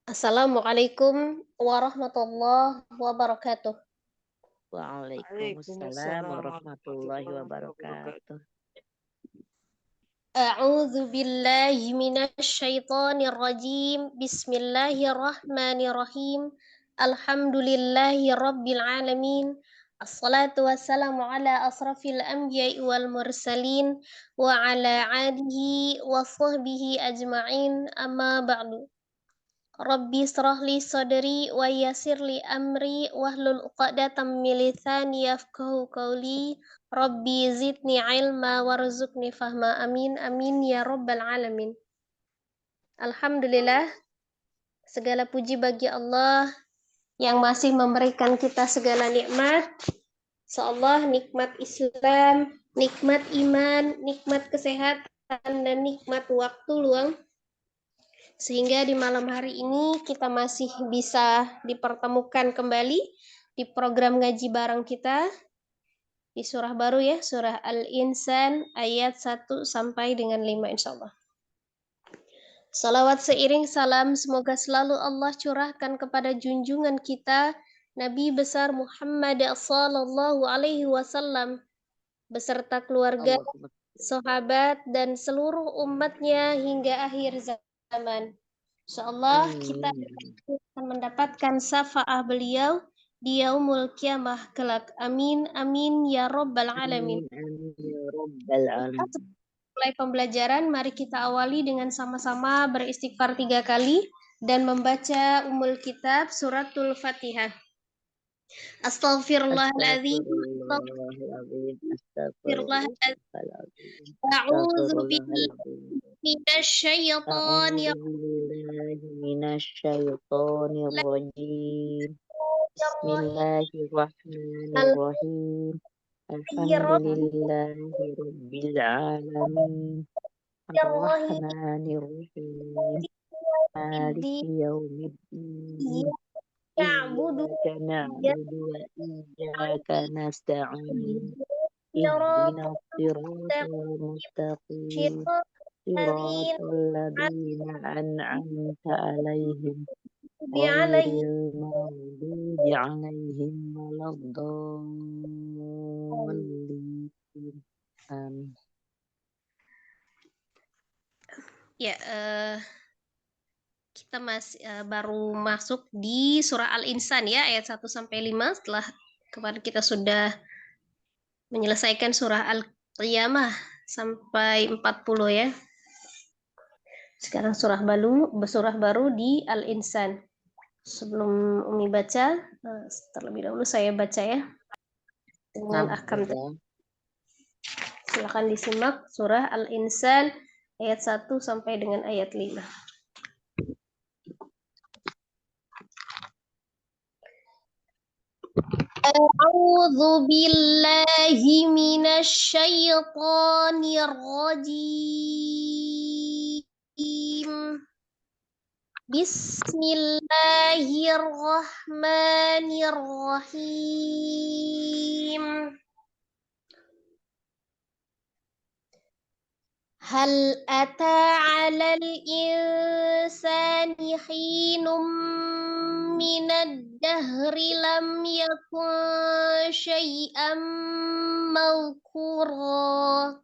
Assalamualaikum warahmatullahi wabarakatuh. Waalaikumsalam Waalaikumsalam warahmatullahi warahmatullahi wabarakatuh. wabarakatuh. A'udzu billahi minasyaitonir rajim. Bismillahirrahmanirrahim. Alhamdulillahi rabbil alamin. Assalatu wassalamu ala asrafil anbiya'i wal mursalin wa ala alihi wa sahbihi ajma'in. Amma ba'du. Rabbi israh li sadri wa yassir li amri wahlul 'uqdatam min lisani yafqahu qawli. Rabbi zidni ilma warzuqni fahma. Amin amin ya rabbal alamin. Alhamdulillah, segala puji bagi Allah yang masih memberikan kita segala nikmat. Insyaallah nikmat Islam, nikmat iman, nikmat kesehatan dan nikmat waktu luang. Sehingga di malam hari ini kita masih bisa dipertemukan kembali di program ngaji bareng kita di surah baru ya, surah Al-Insan ayat 1 sampai dengan 5 insyaallah. Salawat seiring salam semoga selalu Allah curahkan kepada junjungan kita Nabi besar Muhammad sallallahu alaihi wasallam beserta keluarga, Allahumma sahabat dan seluruh umatnya hingga akhir zaman. Insyaallah kita amin. akan mendapatkan syafaat beliau di yaumul kiamah kelak. Amin amin ya rabbal alamin. Amin amin ya rabbal alamin. Mulai pembelajaran, mari kita awali dengan sama-sama beristighfar 3 kali dan membaca umul kitab suratul Fatihah. Astaghfirullahaladzim. Astagfirullahaladzim. Astaghfirullahaladzim. Astagfirullahaladzim. A'udzu billahi Astagfirullahaladzim. minasyaitonir A'udzu billahi minasyaitonir rajim. Bismillahirrahmanirrahim. Alhamdulillahi rabbil alamin. Ar-Rahmanir-Rahim. Maliki yaumiddin. Ya'budu Iyyaka na'budu wa iyyaka nasta'in. Ihdinas siratal mustaqim. Siratal ladzina an'amta 'alaihim ghairil maghdubi 'alaihim waladdallin. Amin. Ya, kita baru masuk di surah Al-Insan ya, ayat 1 sampai 5 setelah kemarin kita sudah menyelesaikan surah Al-Qiyamah sampai 40 ya. Sekarang surah baru di Al-Insan. Sebelum Umi baca, terlebih dahulu saya baca ya dengan ahkam. Silakan disimak surah Al-Insan ayat 1 sampai dengan ayat 5. A'udzu billahi minasy syaithanir rajim. Bismillahirrahmanirrahim. Hal ata 'alal insani hinum minad dahri lam yakun syai'an mawkura.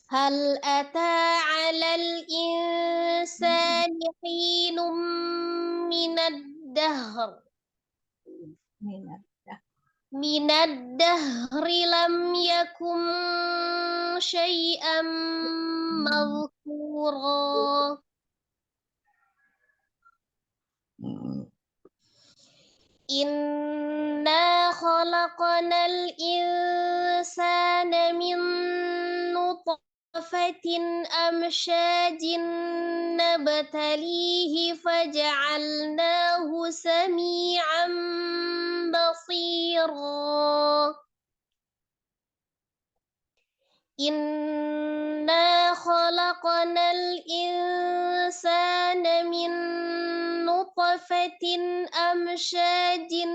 Hal ata 'alal insani hinum minad dahri lam yakun syai'an mawkura. Inna khalaqnal insana min nutfatin amsyajin nabtalihi faja'alnahu sami'an basira. Inna khalaqnal insana min nutfatin amsyajin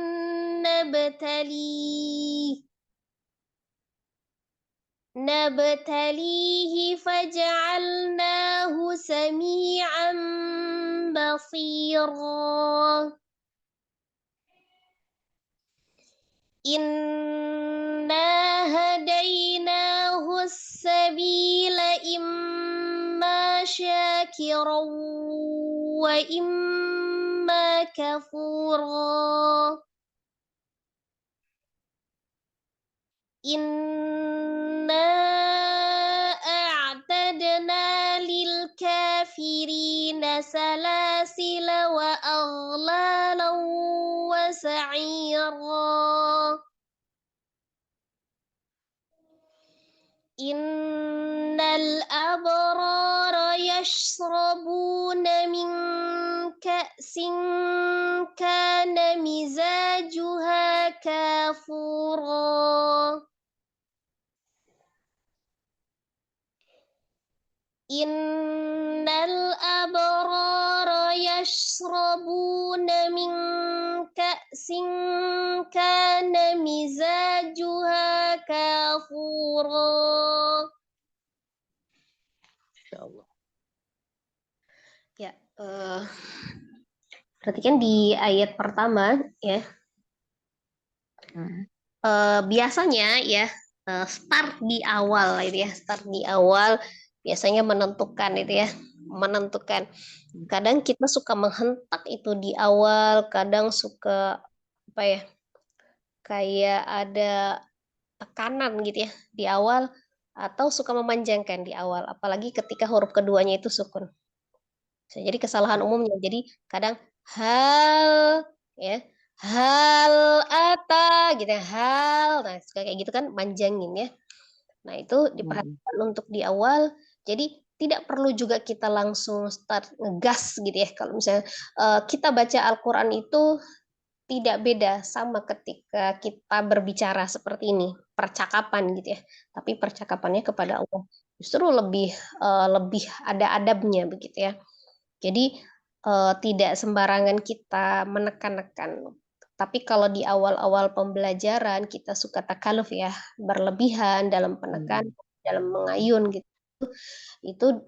نبتليه فجعلناه سميعا بصيرا إنا هديناه السبيل إما شاكرا وإما كفورا إنا أعتدنا للكافرين سلاسل وأغلالا وسعيرا إن الأبرار يشربون من كأس كان مزاجها كافورا إن الأبرار يشربون من كأس كان مزاجها كافورا Insyaallah. Ya, perhatikan di ayat pertama ya. Biasanya ya start di awal itu ya, start di awal biasanya menentukan itu ya, menentukan. Kadang kita suka menghentak itu di awal, kadang suka apa ya, kayak ada tekanan gitu ya di awal, atau suka memanjangkan di awal, apalagi ketika huruf keduanya itu sukun. Bisa jadi kesalahan umumnya. Jadi kadang hal ya, hal ata gitu ya, hal. Nah, kayak gitu kan manjangin ya. Nah, itu diperhatikan untuk di awal. Jadi tidak perlu juga kita langsung start ngegas gitu ya. Kalau misalnya kita baca Al-Qur'an itu tidak beda sama ketika kita berbicara seperti ini, percakapan gitu ya. Tapi percakapannya kepada Allah justru lebih ada adabnya begitu ya. Jadi tidak sembarangan kita menekan-nekan. Tapi kalau di awal-awal pembelajaran kita suka takaluf ya, berlebihan dalam penekan, dalam mengayun gitu. Itu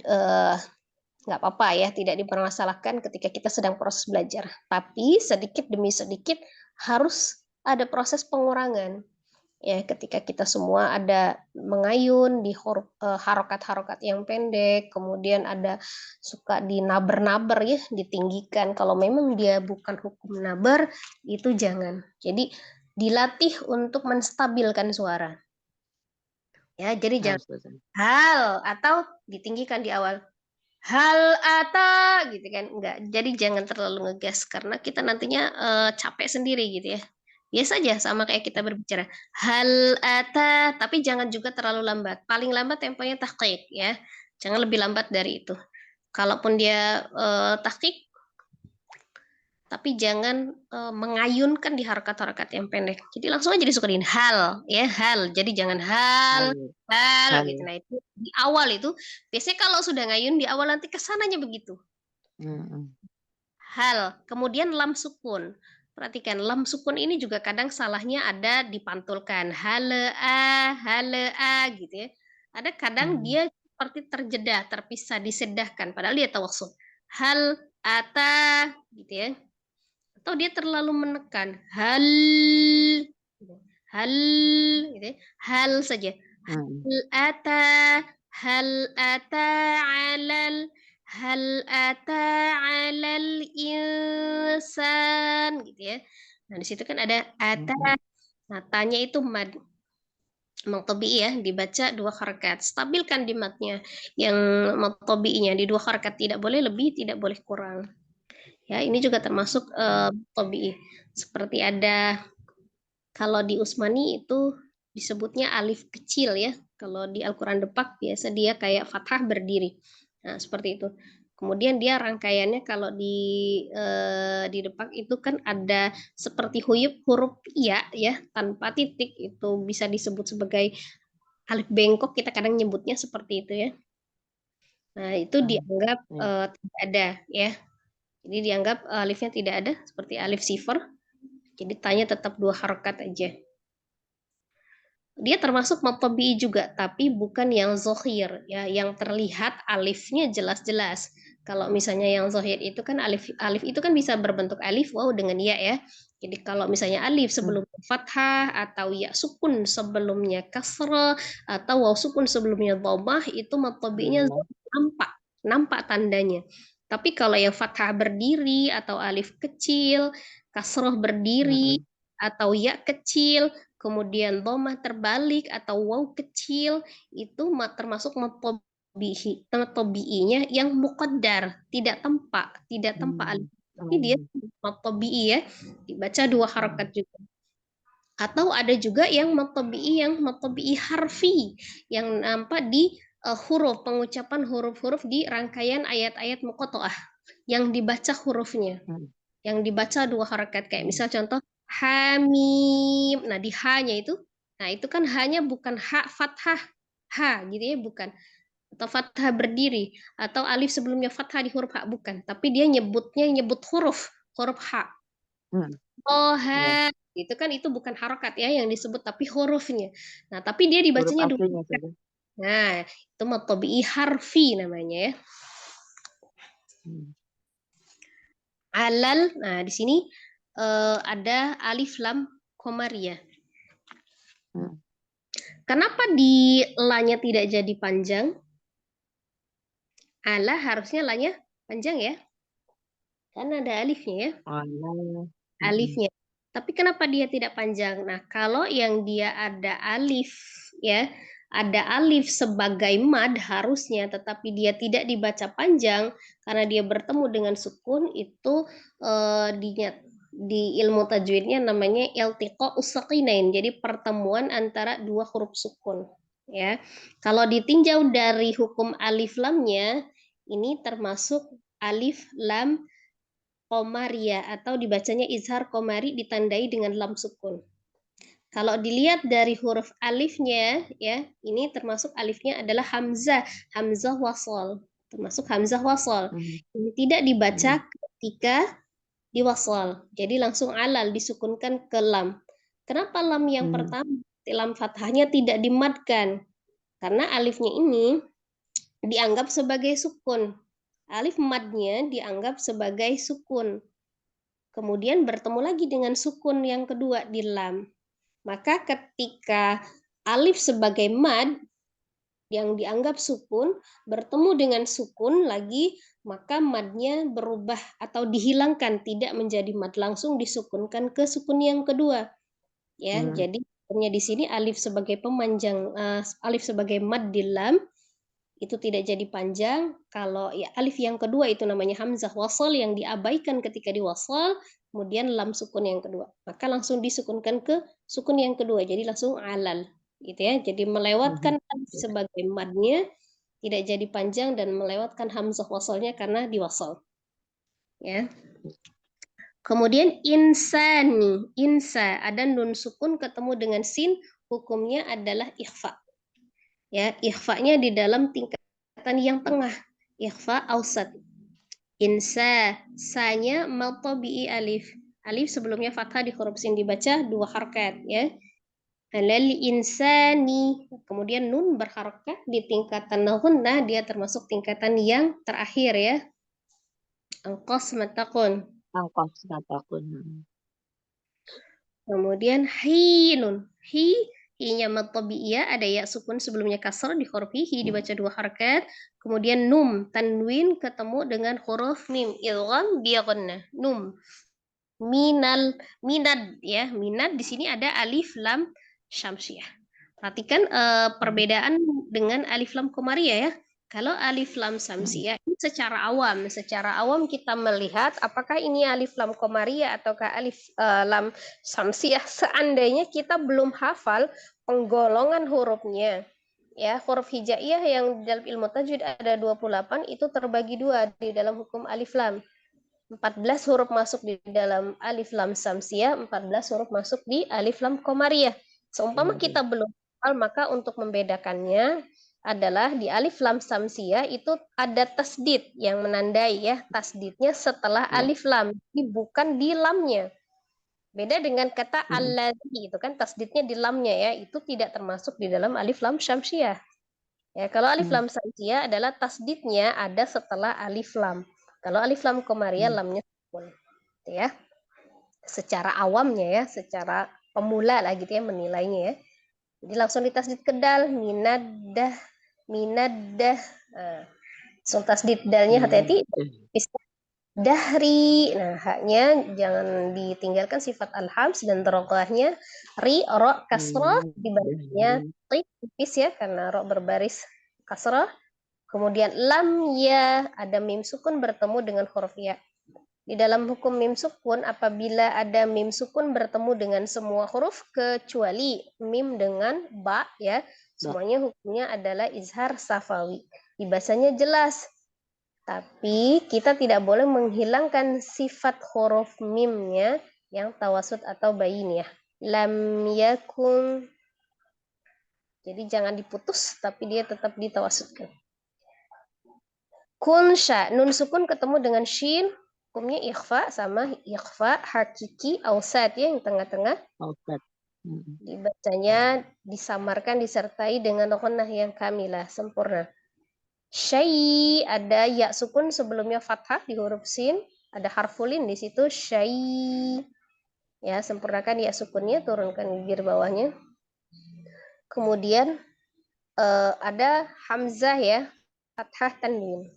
nggak apa-apa ya, tidak dipermasalahkan ketika kita sedang proses belajar. Tapi sedikit demi sedikit harus ada proses pengurangan. Ya, ketika kita semua ada mengayun di harokat-harokat yang pendek, kemudian ada suka dinaber-naber ya, ditinggikan. Kalau memang dia bukan hukum naber, itu jangan. Jadi dilatih untuk menstabilkan suara. Ya, jadi jangan hal atau ditinggikan di awal. Hal ata gitu kan, enggak. Jadi jangan terlalu ngegas karena kita nantinya capek sendiri gitu ya. Biasa aja sama kayak kita berbicara. Hal ata, tapi jangan juga terlalu lambat. Paling lambat temponya tahqiq ya. Jangan lebih lambat dari itu. Kalaupun dia tahqiq, tapi jangan mengayunkan di harokat-harokat yang pendek. Jadi langsung aja disukunin hal ya, hal. Jadi jangan hal gitu. Nah, itu di awal itu biasanya kalau sudah ngayun di awal nanti kesananya begitu. Hal, kemudian lam sukun. Perhatikan, lam sukun ini juga kadang salahnya ada dipantulkan. Hale a gitu ya. Ada kadang dia seperti terjeda, terpisah, disedahkan. Padahal dia tawassul. Hal ata gitu ya. Atau dia terlalu menekan. Hal gitu ya. Hal saja. Hal ata alal hal ata alal insan gitu ya. Nah, di situ kan ada ata. Nah, tanya itu mad maqtabi ya, dibaca 2 harakat. Stabilkan di matnya. Yang maqtabinya di 2 harakat, tidak boleh lebih, tidak boleh kurang. Ya, ini juga termasuk maqtabi. Seperti ada kalau di Usmani itu disebutnya alif kecil ya. Kalau di Al-Quran Depak biasa dia kayak fathah berdiri. Nah, seperti itu. Kemudian dia rangkaiannya kalau di Depak itu kan ada seperti huruf ya tanpa titik, itu bisa disebut sebagai alif bengkok, kita kadang nyebutnya seperti itu ya. Nah, itu dianggap tidak ada ya. Jadi dianggap alifnya tidak ada seperti alif sifar. Jadi tanya tetap 2 harokat aja. dia termasuk mad tabi'i juga, tapi bukan yang zohir, ya, yang terlihat alifnya jelas-jelas. Kalau misalnya yang zohir itu kan alif alif itu kan bisa berbentuk alif waw dengan ya ya. Jadi kalau misalnya alif Hmm. sebelumnya fathah atau ya sukun sebelumnya kasrah atau waw sukun sebelumnya dhammah itu mad tabi'inya Allah. nampak, nampak tandanya. Tapi kalau yang fathah berdiri atau alif kecil, kasrah berdiri Hmm. atau ya kecil, kemudian dhammah terbalik atau waw kecil itu termasuk tabi'inya yang muqaddar, tidak tampak alif. Hmm. Tapi dia Hmm. tabi'i ya, dibaca dua Hmm. harakat juga. Atau ada juga yang tabi'i harfi yang nampak di huruf, pengucapan huruf-huruf di rangkaian ayat-ayat muqatta'ah yang dibaca hurufnya, Hmm. yang dibaca dua harakat kayak Hmm. misal contoh hamim. Nah, di ha-nya itu, nah itu kan hanya bukan ha fathah ha gitu ya, bukan, atau fathah berdiri atau alif sebelumnya fathah di huruf ha, bukan, tapi dia nyebut huruf huruf ha. Hmm. Oh, Ya. ha itu kan itu bukan harokat ya yang disebut tapi hurufnya. Nah, tapi dia Huruf dibacanya dua aslinya harakat. saja. Nah, itu mad tabi'i harfi namanya ya. Hmm. Alal. Nah, di sini ada alif lam komariah. Hmm. Kenapa di la-nya tidak jadi panjang? Ala harusnya la-nya panjang ya. Kan ada alifnya ya. Allah. Hmm. Alifnya. Tapi kenapa dia tidak panjang? Nah, kalau yang dia ada alif ya, ada alif sebagai mad harusnya, tetapi dia tidak dibaca panjang karena dia bertemu dengan sukun itu di ilmu tajwidnya namanya iltiqa usaqinain. Jadi pertemuan antara dua huruf sukun. Ya, kalau ditinjau dari hukum alif lamnya, ini termasuk alif lam komaria atau dibacanya izhar komari ditandai dengan lam sukun. Kalau dilihat dari huruf alifnya ya, ini termasuk alifnya adalah hamzah, hamzah wasol, termasuk hamzah wasol. Hmm. Ini tidak dibaca Hmm. ketika diwasol. Jadi langsung alal disukunkan ke lam. Kenapa lam yang Hmm. pertama, lam fathahnya tidak dimadkan? Karena alifnya ini dianggap sebagai sukun. Alif madnya dianggap sebagai sukun. Kemudian bertemu lagi dengan sukun yang kedua di lam. Maka ketika alif sebagai mad yang dianggap sukun bertemu dengan sukun lagi, maka madnya berubah atau dihilangkan, tidak menjadi mad, langsung disukunkan ke sukun yang kedua. Ya, Hmm. jadi di sini alif sebagai pemanjang, alif sebagai mad di lam itu tidak jadi panjang. Kalau ya alif yang kedua itu namanya hamzah wasal yang diabaikan ketika diwasal, kemudian lam sukun yang kedua. Maka langsung disukunkan ke sukun yang kedua. Jadi langsung alal gitu ya. Jadi Hmm. melewatkan alif sebagai madnya tidak jadi panjang dan melewatkan hamzah wasalnya karena diwasal. Ya. Kemudian insani, insa ada nun sukun ketemu dengan sin, hukumnya adalah ikhfa. Ya, ikhfa-nya di dalam tingkatan yang tengah, ikhfa ausat. Insa, sanya maltobi'i alif. Alif sebelumnya fathah di huruf sin dibaca dua harkat ya. Halal insani. Kemudian nun berharakat di tingkatan ghunna, dia termasuk tingkatan yang terakhir ya. Angkos matakun. Angkos katakan. Kemudian hinun. Hi-nya mad tabi'iyah, ada ya sukun sebelumnya kasar di huruf hi dibaca dua harakat. Kemudian num, tanwin ketemu dengan huruf mim, idgham bi ghunnah. Num. Minad ya, minad di sini ada alif lam syamsiah. Perhatikan Hmm. perbedaan dengan alif lam komariah ya. Kalau alif lam Hmm. syamsiah ini secara awam kita melihat apakah ini alif lam komariah ataukah alif lam syamsiah. Seandainya kita belum hafal penggolongan hurufnya, ya huruf hijaiyah yang dalam ilmu tajwid ada 28 itu terbagi dua di dalam hukum alif lam. 14 huruf masuk di dalam alif lam samsiah, 14 huruf masuk di alif lam komariah. Seumpama Kemarin. kita belum hafal, maka untuk membedakannya adalah di alif lam samsiah itu ada tasdid yang menandai ya, tasdidnya setelah Ya. alif lam, bukan di lamnya. Beda dengan kata Mm. alladzi, itu kan tasdidnya di lamnya ya, itu tidak termasuk di dalam alif lam syamsiah. Ya, kalau alif Mm. lam syamsiah adalah tasdidnya ada setelah alif lam. Kalau alif lam komariah Mm. lamnya sukun. Gitu ya. Secara awamnya ya, secara pemula lah gitu ya menilainya ya. Jadi langsung ditasdid ke dal, minadah, minadah. Nah, langsung tasdid dalnya hati-hati. Dahri. Nah, haknya jangan ditinggalkan sifat al-hams dan rokahnya ri, ro, kasroh dibarisnya tipis ya karena ro berbaris kasroh. Kemudian lam ya ada mim sukun bertemu dengan huruf ya. Di dalam hukum mim sukun apabila ada mim sukun bertemu dengan semua huruf kecuali mim dengan ba ya, semuanya hukumnya adalah izhar safawi. Dibacanya jelas. Tapi kita tidak boleh menghilangkan sifat huruf mimnya yang tawasud atau bayin ya. Lam yakun. Jadi jangan diputus tapi dia tetap ditawasudkan. Kun sya. Nun sukun ketemu dengan shin. Hukumnya ikhfa sama ikhfa hakiki ausat ya yang tengah-tengah. Ausat. Dibacanya disamarkan disertai dengan ghunnah yang kamilah sempurna. Syai ada ya sukun sebelumnya fathah di huruf sin, ada harfulin di situ syai. Ya, sempurnakan ya sukunnya, turunkan bibir bawahnya. Kemudian ada hamzah ya, fathah tanwin.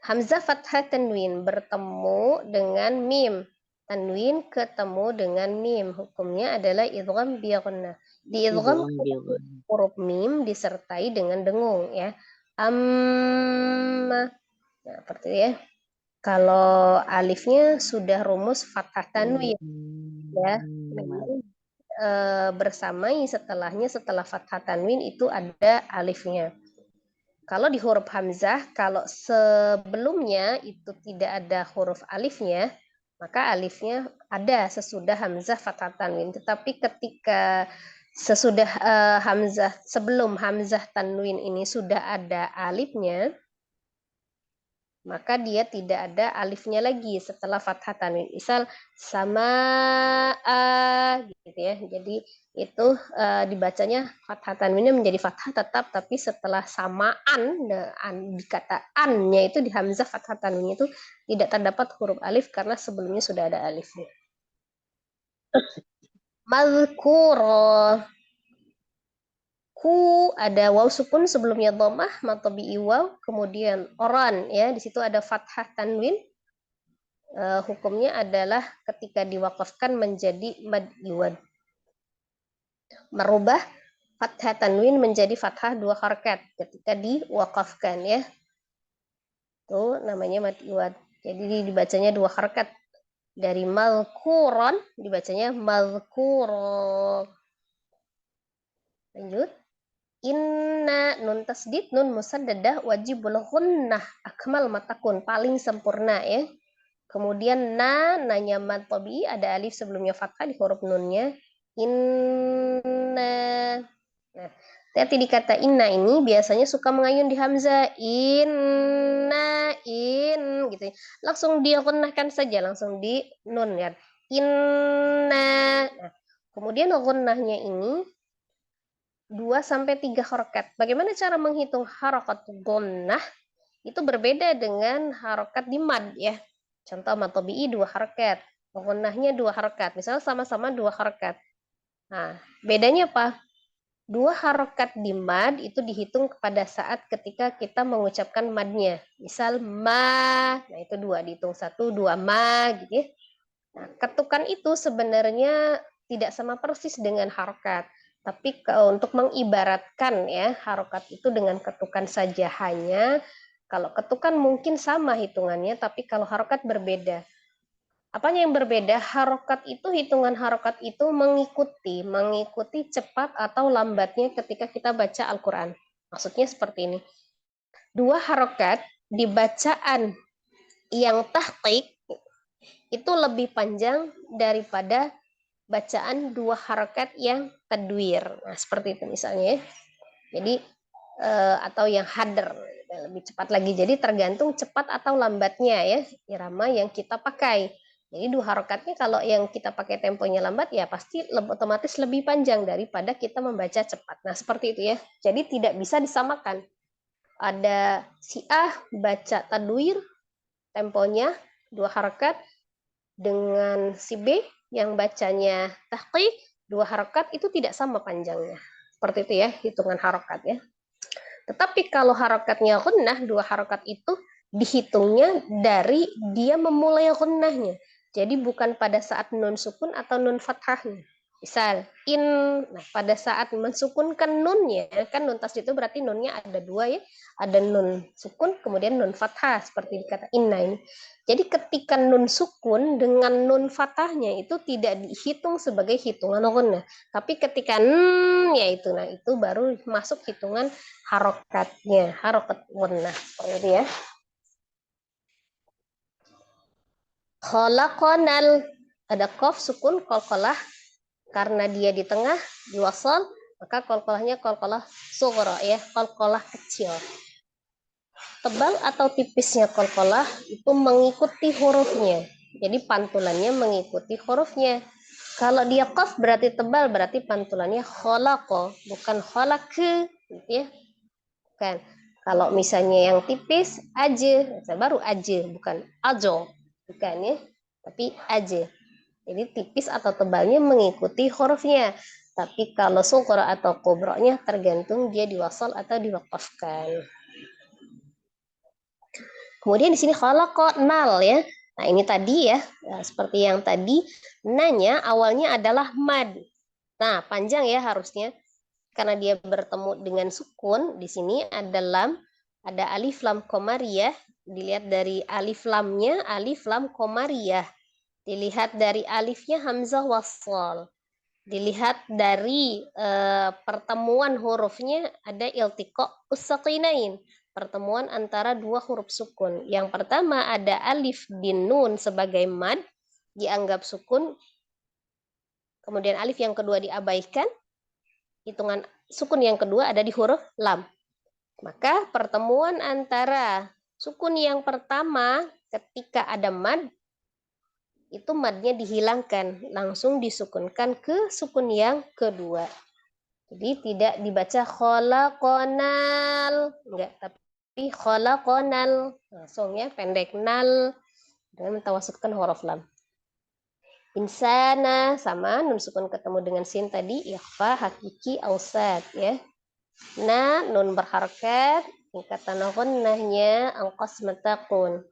Hamzah fathah tanwin bertemu dengan mim. Tanwin ketemu dengan mim. Hukumnya adalah idgham bi ghunnah. Di idgham huruf mim disertai dengan dengung ya. Amma. Nah, seperti itu ya. Kalau alifnya sudah rumus fathah tanwin ya. Bersamai setelahnya setelah fathah tanwin itu ada alifnya. Kalau di huruf hamzah, kalau sebelumnya itu tidak ada huruf alifnya, maka alifnya ada sesudah hamzah fathah tanwin. Tetapi ketika sesudah hamzah, sebelum hamzah tanwin ini sudah ada alifnya, maka dia tidak ada alifnya lagi setelah fathah tanwin. Misal sama gitu ya. Jadi itu dibacanya fathah tanwinnya menjadi fathah tetap, tapi setelah samaan di kata an-nya itu di hamzah fathah tanwin itu tidak terdapat huruf alif karena sebelumnya sudah ada alifnya. Mazkuro. Ku ada waw sukun sebelumnya dhammah matobi'i waw, kemudian oran ya di situ ada fathah tanwin. Hukumnya adalah ketika diwakafkan menjadi mad iwad. Merubah fathah tanwin menjadi fathah 2 harakat ketika diwakafkan ya. Itu namanya mad iwad. Jadi dibacanya 2 harakat. Dari malkuron dibacanya malkuro. Lanjut. Inna nun tasdid nun musaddadah wajibul ghunnah akmal matakun paling sempurna ya. Kemudian nanya mad tabii ada alif sebelumnya fathah di huruf nunnya. Inna. Nah, hati di kata inna ini biasanya suka mengayun di hamzah. Inna gitu. Langsung dighunnahkan saja, langsung di nun ya. Inna. Nah, kemudian ghunnahnya ini 2 sampai 3 harokat. Bagaimana cara menghitung harokat ghunnah? Itu berbeda dengan harokat di mad ya. Contoh mad tabii 2 harokat, ghunnahnya 2 harokat. Misal sama-sama 2 harokat. Nah, bedanya apa? 2 harokat di mad itu dihitung pada saat ketika kita mengucapkan madnya. Misal ma, nah itu 2 dihitung 1, 2 ma gitu ya. Nah, ketukan itu sebenarnya tidak sama persis dengan harokat. Tapi untuk mengibaratkan ya harokat itu dengan ketukan saja hanya kalau ketukan mungkin sama hitungannya, tapi kalau harokat berbeda. Apanya yang berbeda? Harokat itu, hitungan harokat itu mengikuti cepat atau lambatnya ketika kita baca Al-Quran. Maksudnya seperti ini. 2 harokat di bacaan yang tahqiq itu lebih panjang daripada bacaan 2 harokat yang tadwir. Nah, seperti itu misalnya. Jadi atau yang hadr lebih cepat lagi. Jadi tergantung cepat atau lambatnya ya irama yang kita pakai. Jadi 2 harokatnya kalau yang kita pakai temponya lambat ya pasti otomatis lebih panjang daripada kita membaca cepat. Nah, seperti itu ya. Jadi tidak bisa disamakan. Ada si A baca tadwir temponya 2 harokat dengan si B yang bacanya tahqiq 2 harokat itu tidak sama panjangnya. Seperti itu ya hitungan harokat ya. Tetapi kalau harokatnya gunnah 2 harokat itu dihitungnya dari dia memulai gunnahnya. Jadi bukan pada saat nun sukun atau nun fathahnya. Misal, nah pada saat mensukunkan nunnya, kan nun tasdid itu berarti nunnya ada 2 ya. Ada nun sukun, kemudian nun fathah, seperti dikata inna ini. Jadi ketika nun sukun dengan nun fathahnya itu tidak dihitung sebagai hitungan gunnah. Tapi ketika ya itu, nah itu baru masuk hitungan harokatnya, harokat gunnah. Seperti itu ya. Khalaqanal, ada qaf sukun qalqalah karena dia di tengah diwasal, maka qalqalahnya qalqalah sughra ya, qalqalah kecil. Tebal atau tipisnya qalqalah itu mengikuti hurufnya. Jadi pantulannya mengikuti hurufnya. Kalau dia qaf berarti tebal, berarti pantulannya khalaqa, bukan khalaqe, gitu ya. Bukan. Kalau misalnya yang tipis aja, baru aja, bukan ajo, bukan ya, tapi aja. Jadi tipis atau tebalnya mengikuti hurufnya. Tapi kalau sughra atau kubronya tergantung dia diwasal atau diwakafkan. Kemudian di sini khalaqa nal ya. Nah ini tadi ya, seperti yang tadi, nanya awalnya adalah mad. Nah panjang ya harusnya. Karena dia bertemu dengan sukun, di sini ada lam, ada alif lam komariah, dilihat dari alif lamnya, alif lam komariah, dilihat dari alifnya hamzah wasal, dilihat dari pertemuan hurufnya ada iltiqa usaqinain, pertemuan antara 2 huruf sukun. Yang pertama ada alif din nun sebagai mad, dianggap sukun, kemudian alif yang kedua diabaikan, hitungan sukun yang kedua ada di huruf lam. Maka pertemuan antara sukun yang pertama ketika ada mad, itu madnya dihilangkan, langsung disukunkan ke sukun yang kedua. Jadi tidak dibaca khalaqonal, enggak, tapi khalaqonal, langsung ya, pendek nal, dengan mentawasutkan huruf lam. Insana sama nun sukun ketemu dengan sin tadi ikhfa hakiki ausat ya. Nah nun berharakat tingkatan gunnahnya angqas matakun.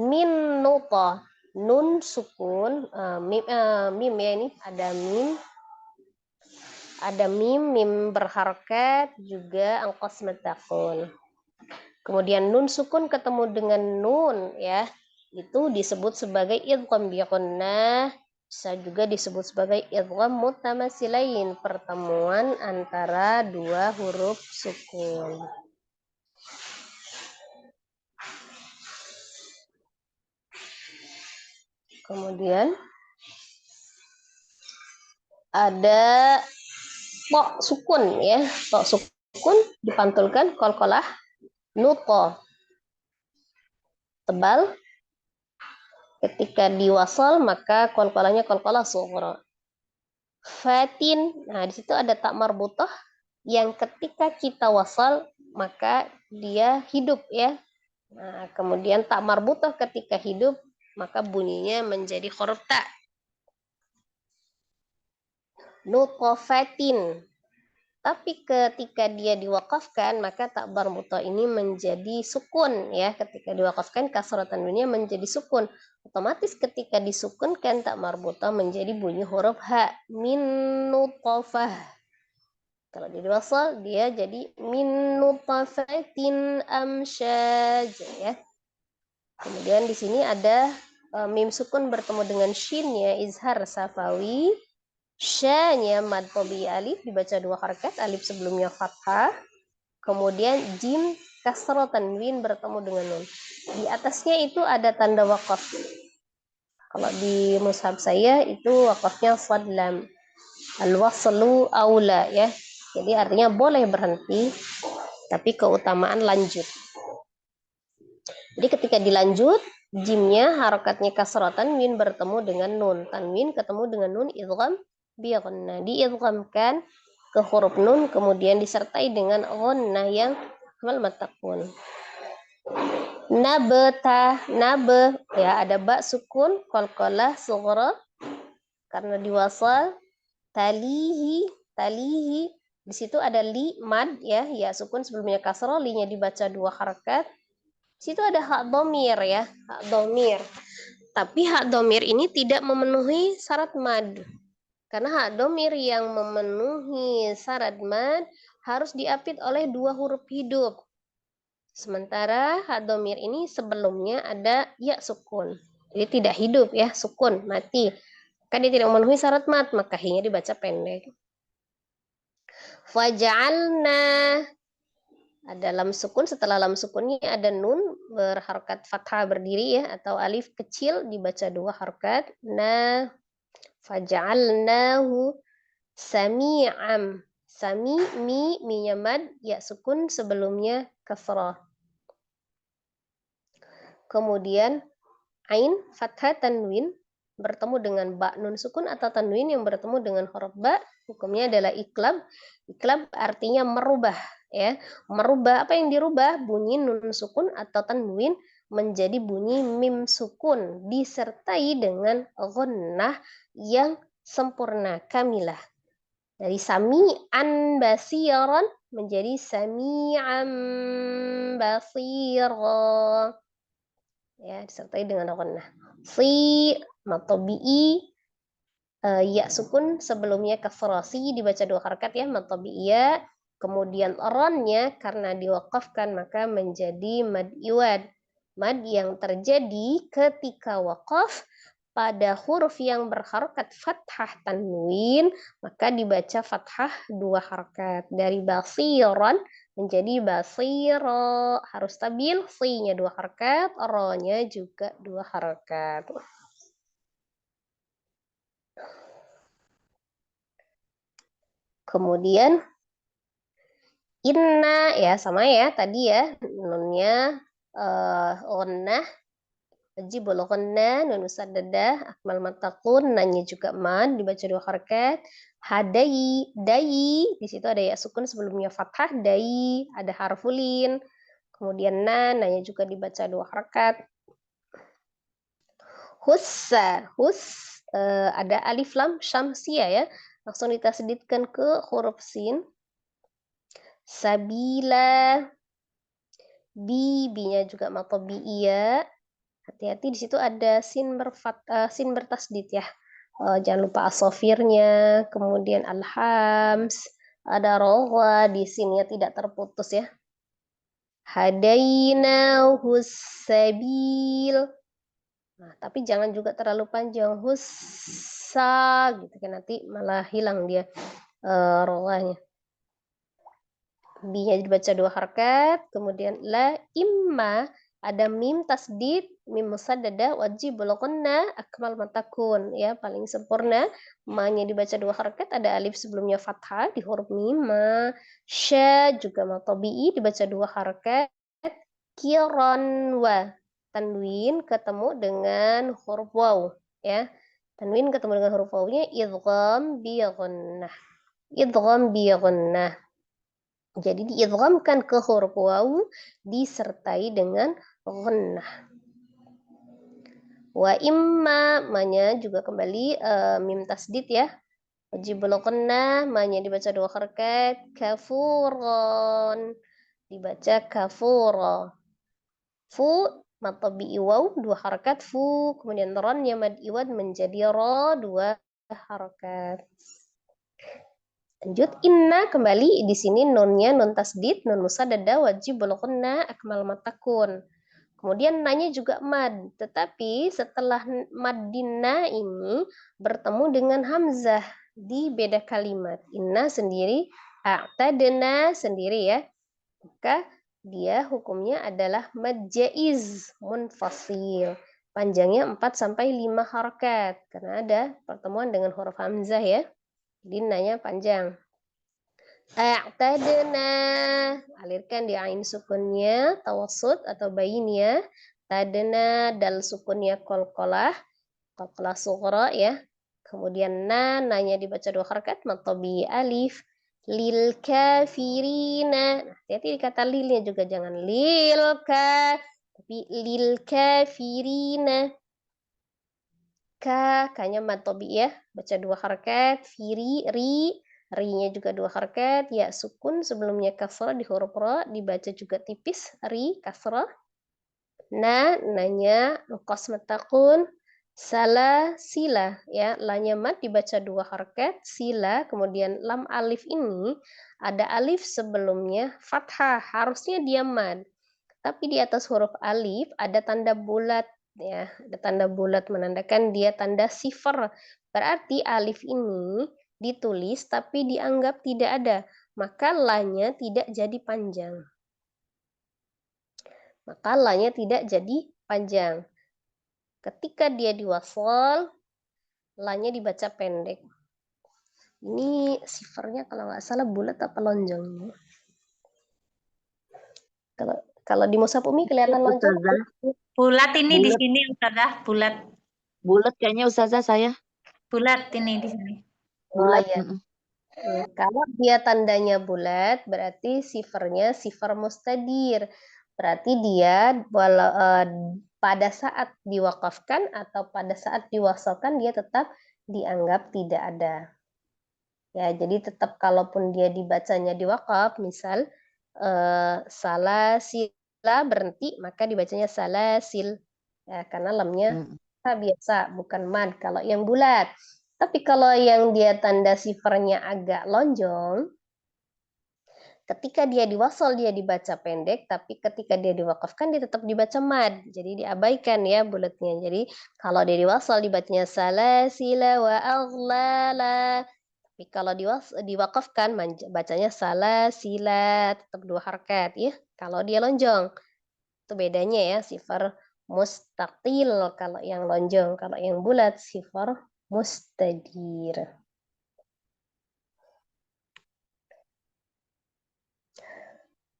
Min nuta nun sukun mim ya, ini ada mim berharakat juga angqas matakun. Kemudian nun sukun ketemu dengan nun ya, itu disebut sebagai idgham bi gunnah, bisa juga disebut sebagai idgham mutamasilain, pertemuan antara 2 huruf sukun. Kemudian ada to sukun ya, to sukun dipantulkan qalqalah nuto, tebal. Ketika diwasal maka qalqalahnya qalqalah sughra. Fatin, nah di situ ada tak marbutah yang ketika kita wasal maka dia hidup ya. Nah, kemudian tak marbutah ketika hidup maka bunyinya menjadi huruf ta. Nutfatin. Tapi ketika dia diwakafkan maka tak marbutah ini menjadi sukun ya. Ketika diwakafkan kasrah tanwinnya menjadi sukun. Otomatis ketika disukunkan tak marbutah menjadi bunyi huruf ha, min nutfah. Kalau dia diwasal dia jadi min nutfatin amsyaj ya. Kemudian di sini ada mim sukun bertemu dengan shinnya izhar safawi, sya-nya mad tabi alif dibaca 2 harakat, alif sebelumnya fathah, kemudian jim kasrah tanwin bertemu dengan nun. Di atasnya itu ada tanda waqaf. Kalau di mushaf saya itu waqafnya shad lam. Al-waslu aula ya. Jadi artinya boleh berhenti, tapi keutamaan lanjut. Jadi ketika dilanjut, Jimnya harokatnya kasrah, tanwin bertemu dengan nun. Tanwin ketemu dengan nun, idgham bi ghunnah. Diidghamkan ke huruf nun, kemudian disertai dengan ghunnah yang akmal matakun. Nabata, nabe, ya ada ba sukun, qalqalah sughra karena diwasal. Talihi, talihi, di situ ada li mad ya, ya sukun sebelumnya kasroh, linya dibaca 2 harakat. Di situ ada hak domir ya, hak domir. Tapi hak domir ini tidak memenuhi syarat mad. Karena hak domir yang memenuhi syarat mad harus diapit oleh 2 huruf hidup. Sementara hak domir ini sebelumnya ada ya sukun. Jadi tidak hidup ya, sukun, mati. Maka dia tidak memenuhi syarat mad, maka hi-nya dibaca pendek. Faja'alna, ada lam sukun, setelah lam sukunnya ada nun berharokat fathah berdiri ya, atau alif kecil dibaca 2 harokat. Nah, faja'alnahu sami'am. Sami, mi-nya mad, ya sukun sebelumnya kasrah. Kemudian ain fathah tanwin bertemu dengan ba nun sukun atau tanwin yang bertemu dengan huruf ba, hukumnya adalah iklab. Iklab artinya merubah ya. Merubah, apa yang dirubah? Bunyi nun sukun atau tanwin menjadi bunyi mim sukun disertai dengan ghunnah yang sempurna kamilah. Dari sami'an basiran menjadi sami'an basira. Ya, disertai dengan ghunnah. Si matobi'i ya sukun sebelumnya kasrah, si dibaca 2 harakat ya, matobi'iyya. Kemudian ronnya karena diwakafkan maka menjadi mad iwad. Mad yang terjadi ketika wakaf pada huruf yang berharokat fathah tanwin, maka dibaca fathah 2 harakat. Dari basiron menjadi basiro, harus stabil, si-nya 2 harakat, ro-nya juga 2 harakat. Kemudian inna ya sama ya tadi ya, nunnya ghannah, wajibul ghannah, nun musaddadah, akmal matakun, nanya juga mad dibaca 2 harakat. Hadai, dai, di situ ada ya sukun sebelumnya fathah, dai, ada harfulin. Kemudian nanya juga dibaca 2 harakat. Hussa, ada alif lam syamsiyah ya, langsung ditasdidkan ke huruf sin. Sabila, bi-nya juga matobi'iyya. Hati-hati di situ ada sin bertasdid ya. Jangan lupa asofirnya, kemudian alhams, ada rogha di sinnya tidak terputus ya. Hadainahus sabil. Nah, tapi jangan juga terlalu panjang, hussa gitu kan, nanti malah hilang dia roghanya. Bi-nya dibaca 2 harakat, kemudian la imma ada mim tasdid, mim musaddada, wajibul ghunnah, akmal matakun ya, paling sempurna. Ma-nya dibaca 2 harakat, ada alif sebelumnya fathah di huruf mim, ma. Sya juga matobi'i dibaca 2 harakat. Kiron wa, tanwin ketemu dengan huruf waw ya. Tanwin ketemu dengan huruf waw-nya idgham bi ghunnah. Idgham bi ghunnah. Jadi diidghamkan ke huruf waw disertai dengan ghunnah. Wa imma, ma-nya juga kembali mim tasdid ya. Wajibul ghunnah, ma-nya dibaca 2 harakat. Kafuron dibaca kafura. Fu matobi'i waw 2 harakat fu, kemudian ron-nya mad iwad menjadi ro 2 harakat. Lanjut inna, kembali di sini nunnya nun tasdid, nun musaddadah, wajibul ghunnah, akmal matakun. Kemudian nanya juga mad, tetapi setelah mad dinna ini bertemu dengan hamzah di beda kalimat. Inna sendiri, a'tadna sendiri ya. Maka dia hukumnya adalah mad jaiz munfasil. Panjangnya 4 sampai 5 harakat karena ada pertemuan dengan huruf hamzah ya. Jadi nanya panjang. A'tadna, alirkan di ain sukunnya, tawassut atau bainnya. tadna, dal sukunnya qalqalah sughra ya. Kemudian nanya dibaca 2 harakat, mad tabii alif, lil kafirina. Nah, hati-hati kata lilnya juga, jangan tapi lil kafirina. Kanya mad tabii ya, baca 2 harakat, ri-nya juga 2 harakat, ya sukun sebelumnya kasrah di huruf ra, dibaca juga tipis, ri kasrah. Nanya qasmatakun, sila ya, lanya mat dibaca 2 harakat, sila, kemudian lam alif ini ada alif sebelumnya fathah, harusnya dia mad. Tapi di atas huruf alif ada tanda bulat ya, ada tanda bulat menandakan dia tanda sifar. Berarti alif ini ditulis tapi dianggap tidak ada, maka lanya tidak jadi panjang. Maka lanya tidak jadi panjang. Ketika dia diwasal, lanya dibaca pendek. Ini sifarnya kalau nggak salah bulat apa lonjong. Kalau di Mushaf Umi kelihatan lonjong. Ustazah. Bulat ini di Bulat. sini Ustazah, bulat. Bulat kayaknya Ustazah saya. Bulat ini di sini. Bulat. Ya. Kalau dia tandanya bulat, berarti sifarnya sifar mustadir. Berarti dia pada saat diwakafkan atau pada saat diwasalkan dia tetap dianggap tidak ada. Ya, jadi tetap kalaupun dia dibacanya diwakaf, misal salasila berhenti, maka dibacanya salasil. Ya, karena lamnya biasa, bukan mad kalau yang bulat. Tapi kalau yang dia tanda sifarnya agak lonjong, ketika dia diwasal dia dibaca pendek, tapi ketika dia diwakafkan dia tetap dibaca mad. Jadi diabaikan ya bulatnya. Jadi kalau dia diwasal dibacanya salasila wa aghlala. Tapi kalau diwakafkan bacanya salasila, tetap 2 harakat ya. Kalau dia lonjong. Itu bedanya ya, sifar mustaqil kalau yang lonjong, kalau yang bulat sifar mustadir.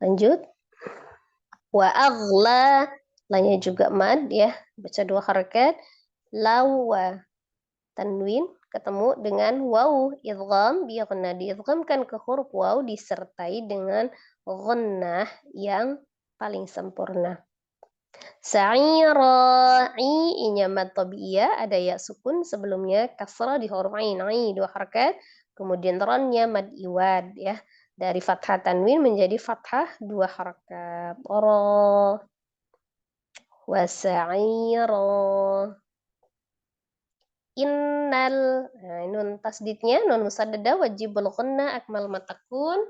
Lanjut. Wa aghla, lanya juga mad ya, baca 2 harakat. Lawa, tanwin ketemu dengan waw, idgham, bighna, diidghamkan ke huruf waw disertai dengan ghunnah yang paling sempurna. Sa'ira, i-nya mad tabi'iyah, ada ya sukun sebelumnya kasrah di huruf ain, 2 harakat, kemudian ronnya mad iwad ya, dari fathah tanwin menjadi fathah 2 harakat. Ra wa sa'ira. Innal, nah, nun tasdidnya nun musaddadah wajibul ghunna akmal matakun.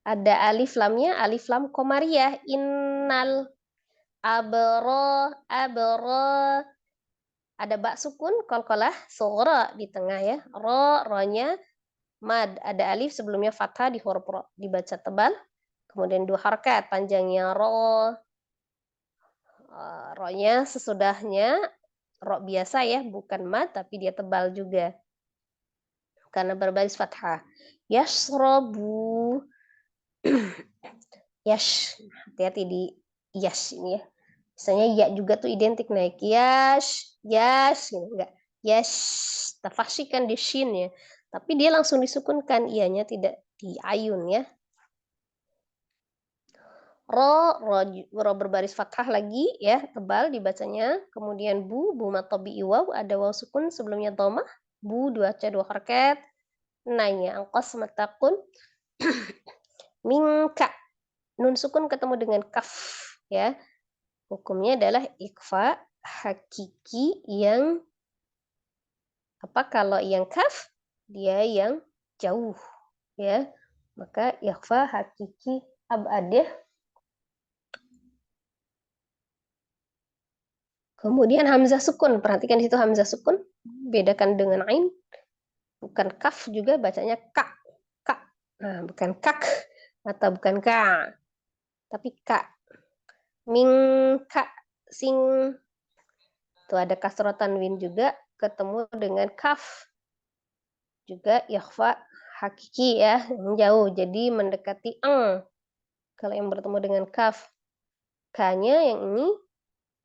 Ada alif lamnya, alif lam komariah. Innal abro, ada bak sukun qalqalah sughra di tengah ya. Ro-nya mad, ada alif sebelumnya fathah di huruf ro, dibaca tebal. Kemudian 2 harakat panjangnya ro. Ro-nya sesudahnya ro biasa ya, bukan mad tapi dia tebal juga. Karena berbaris fathah. Yashrabu. Yash, hati-hati di yash ini ya. Misalnya ya juga tuh identik naik yash, enggak. Yash, tafasyikan di shin ya. Tapi dia langsung disukunkan, ianya tidak di ayun ya. Ro berbaris fathah lagi ya, tebal dibacanya. Kemudian bu mad tabi'i waw, ada waw sukun sebelumnya dhammah. Bu 2 harakat. Nanya angkos matakun. Mingka, nun sukun ketemu dengan kaf ya. Hukumnya adalah ikhfa hakiki yang kalau yang kaf dia yang jauh ya. Maka ikhfa hakiki abadih. Kemudian hamzah sukun, perhatikan di situ hamzah sukun, bedakan dengan ain. Bukan kaf juga bacanya ka. Nah, bukan kak atau bukan ka. Tapi ka. Mingka, sing, itu ada kasroh tanwin juga ketemu dengan kaf, juga ikhfa hakiki ya, yang jauh, jadi mendekati ang kalau yang bertemu dengan kaf. K-nya yang ini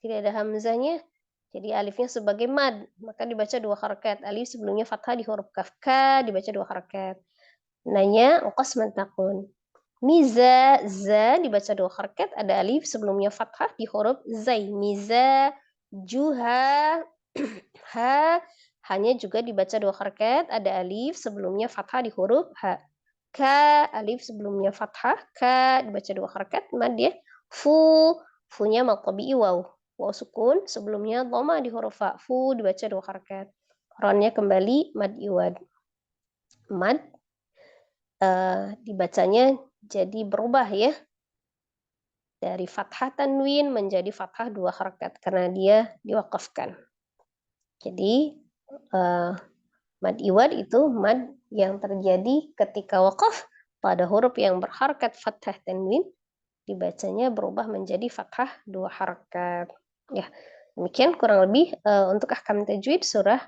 tidak ada hamzahnya. Jadi alifnya sebagai mad, maka dibaca 2 harakat. Alif sebelumnya fathah di huruf kaf. Ka dibaca 2 harakat. Nanya qasman takun. Miza, za dibaca 2 harakat, ada alif sebelumnya fathah di huruf zai. Miza, juha, ha, hanya juga dibaca 2 harakat, ada alif sebelumnya fathah di huruf ha. Ka, alif sebelumnya fathah, ka dibaca 2 harakat, mad ya. Fu-nya maqtabi'i waw. Waw sukun, sebelumnya dhamma di huruf fa. Fu dibaca 2 harakat. Ronnya kembali mad iwad. Mad dibacanya jadi berubah ya. Dari fathah tanwin menjadi fathah 2 harakat karena dia diwakafkan. Jadi mad iwad itu mad yang terjadi ketika wakaf pada huruf yang berharakat fathah tanwin, dibacanya berubah menjadi fathah 2 harakat. Ya, demikian kurang lebih untuk ahkam tajwid surah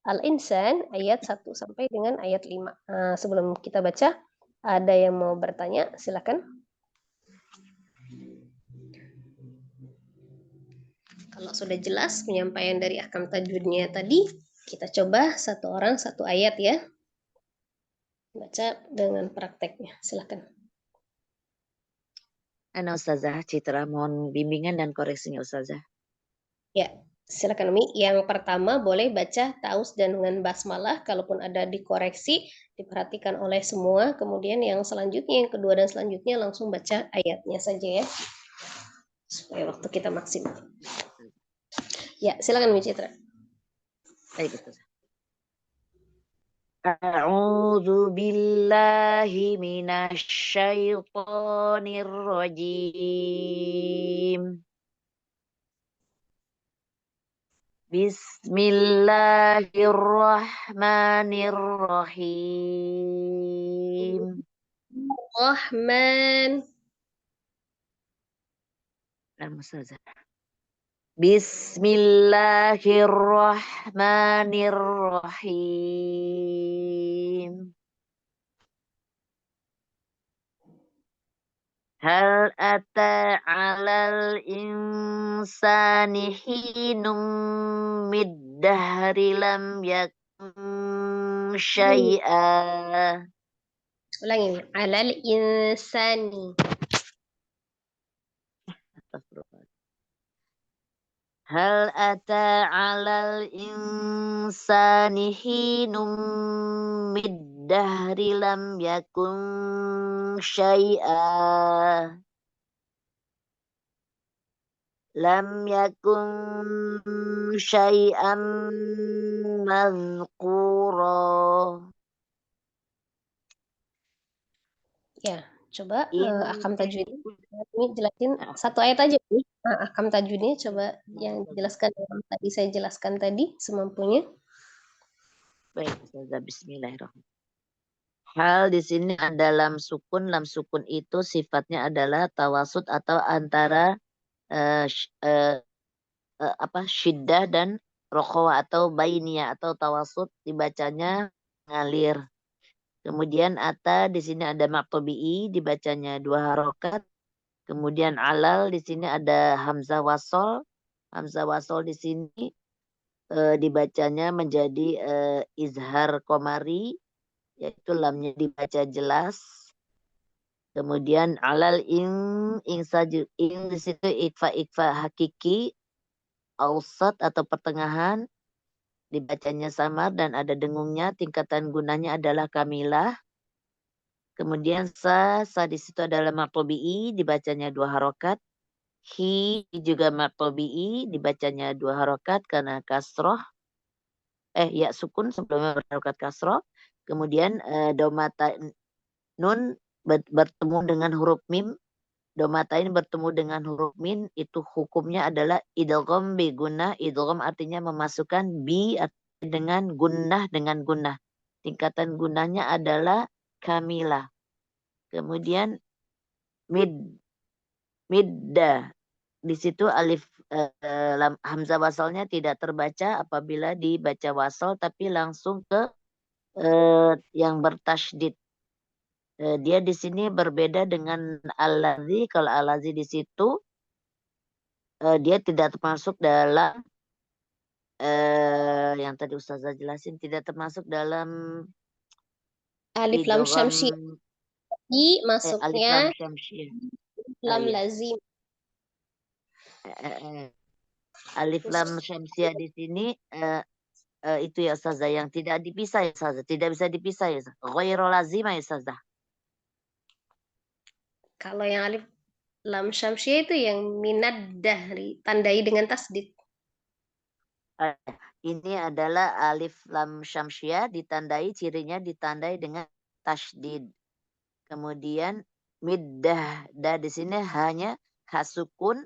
Al-Insan ayat 1 sampai dengan ayat 5. Sebelum kita baca, ada yang mau bertanya? Silakan. Kalau sudah jelas penyampaian dari ahkam tajwidnya tadi, kita coba satu orang satu ayat ya. Baca dengan prakteknya. Silakan. Ustazah Citra, mohon bimbingan dan koreksinya Ustazah. Ya, silakan Umi. Yang pertama boleh baca taus dan dengan basmalah, kalaupun ada dikoreksi diperhatikan oleh semua. Kemudian yang selanjutnya, yang kedua dan selanjutnya langsung baca ayatnya saja ya. Supaya waktu kita maksimal. Ya, silakan Umi Citra. Baik Ustazah. A'udzu billahi minasyaitonir rajim. Bismillahirrahmanirrahim. Rahman. Ustazah. Bismillahirrahmanirrahim. Hal ata 'alal insani hinum mid dahri lam yakun syai'a. Ulangi. Alal insani. Hal ata 'alal insani hinum mid dahri lam yakun syai'a. Lam yakun syai'an mazkura. Ya, coba ahkam tajwid. Ini Ini jelasin satu ayat aja nih. Ahkam tajwidnya coba yang dijelaskan yang tadi saya jelaskan tadi semampunya. baik, Ustazah, bismillahirrahmanirrahim. Hal di sini adalah lam sukun itu sifatnya adalah tawasud atau antara syiddah dan rokhawa atau bainiyah atau tawasud dibacanya ngalir. Kemudian ata di sini ada maqtabi'i dibacanya 2 harokat. Kemudian alal di sini ada hamzah wasol. Hamzah wasol di sini dibacanya menjadi izhar komari, yaitu lamnya dibaca jelas. Kemudian alal ing di situ ikfa hakiki ausat atau pertengahan dibacanya samar dan ada dengungnya, tingkatan gunanya adalah kamilah. Kemudian sa di situ adalah maqtabi'i dibacanya 2 harokat. Hi juga maqtabi'i dibacanya 2 harokat karena kasroh. Ya sukun sebelumnya berharokat kasroh. Kemudian domata nun bertemu dengan huruf mim. Domatain bertemu dengan huruf min itu hukumnya adalah idgham bi gunnah. Idgham artinya memasukkan bi dengan gunnah. Tingkatan gunnahnya adalah kamilah. Kemudian midda. Di situ alif hamzah wasalnya tidak terbaca apabila dibaca wasal tapi langsung ke yang bertasydid. Dia di sini berbeda dengan al-ladzi. Kalau al-ladzi di situ dia tidak termasuk dalam yang tadi Ustazah jelasin, tidak termasuk dalam Alif lam idgham syamsi alif masuknya lam syamsiah. lam Iya. lazim. Alif lam syamsiah di sini itu ya Ustazah yang tidak dipisah ya Ustazah, tidak bisa dipisah ya Ustazah. Ghairu lazimah ya Ustazah. Kalau yang alif lam syamsiah itu yang minaddah ditandai dengan tasdid. Ini adalah alif lam syamsiah ditandai, cirinya ditandai dengan tasydid. Kemudian middah, di sini hanya hasukun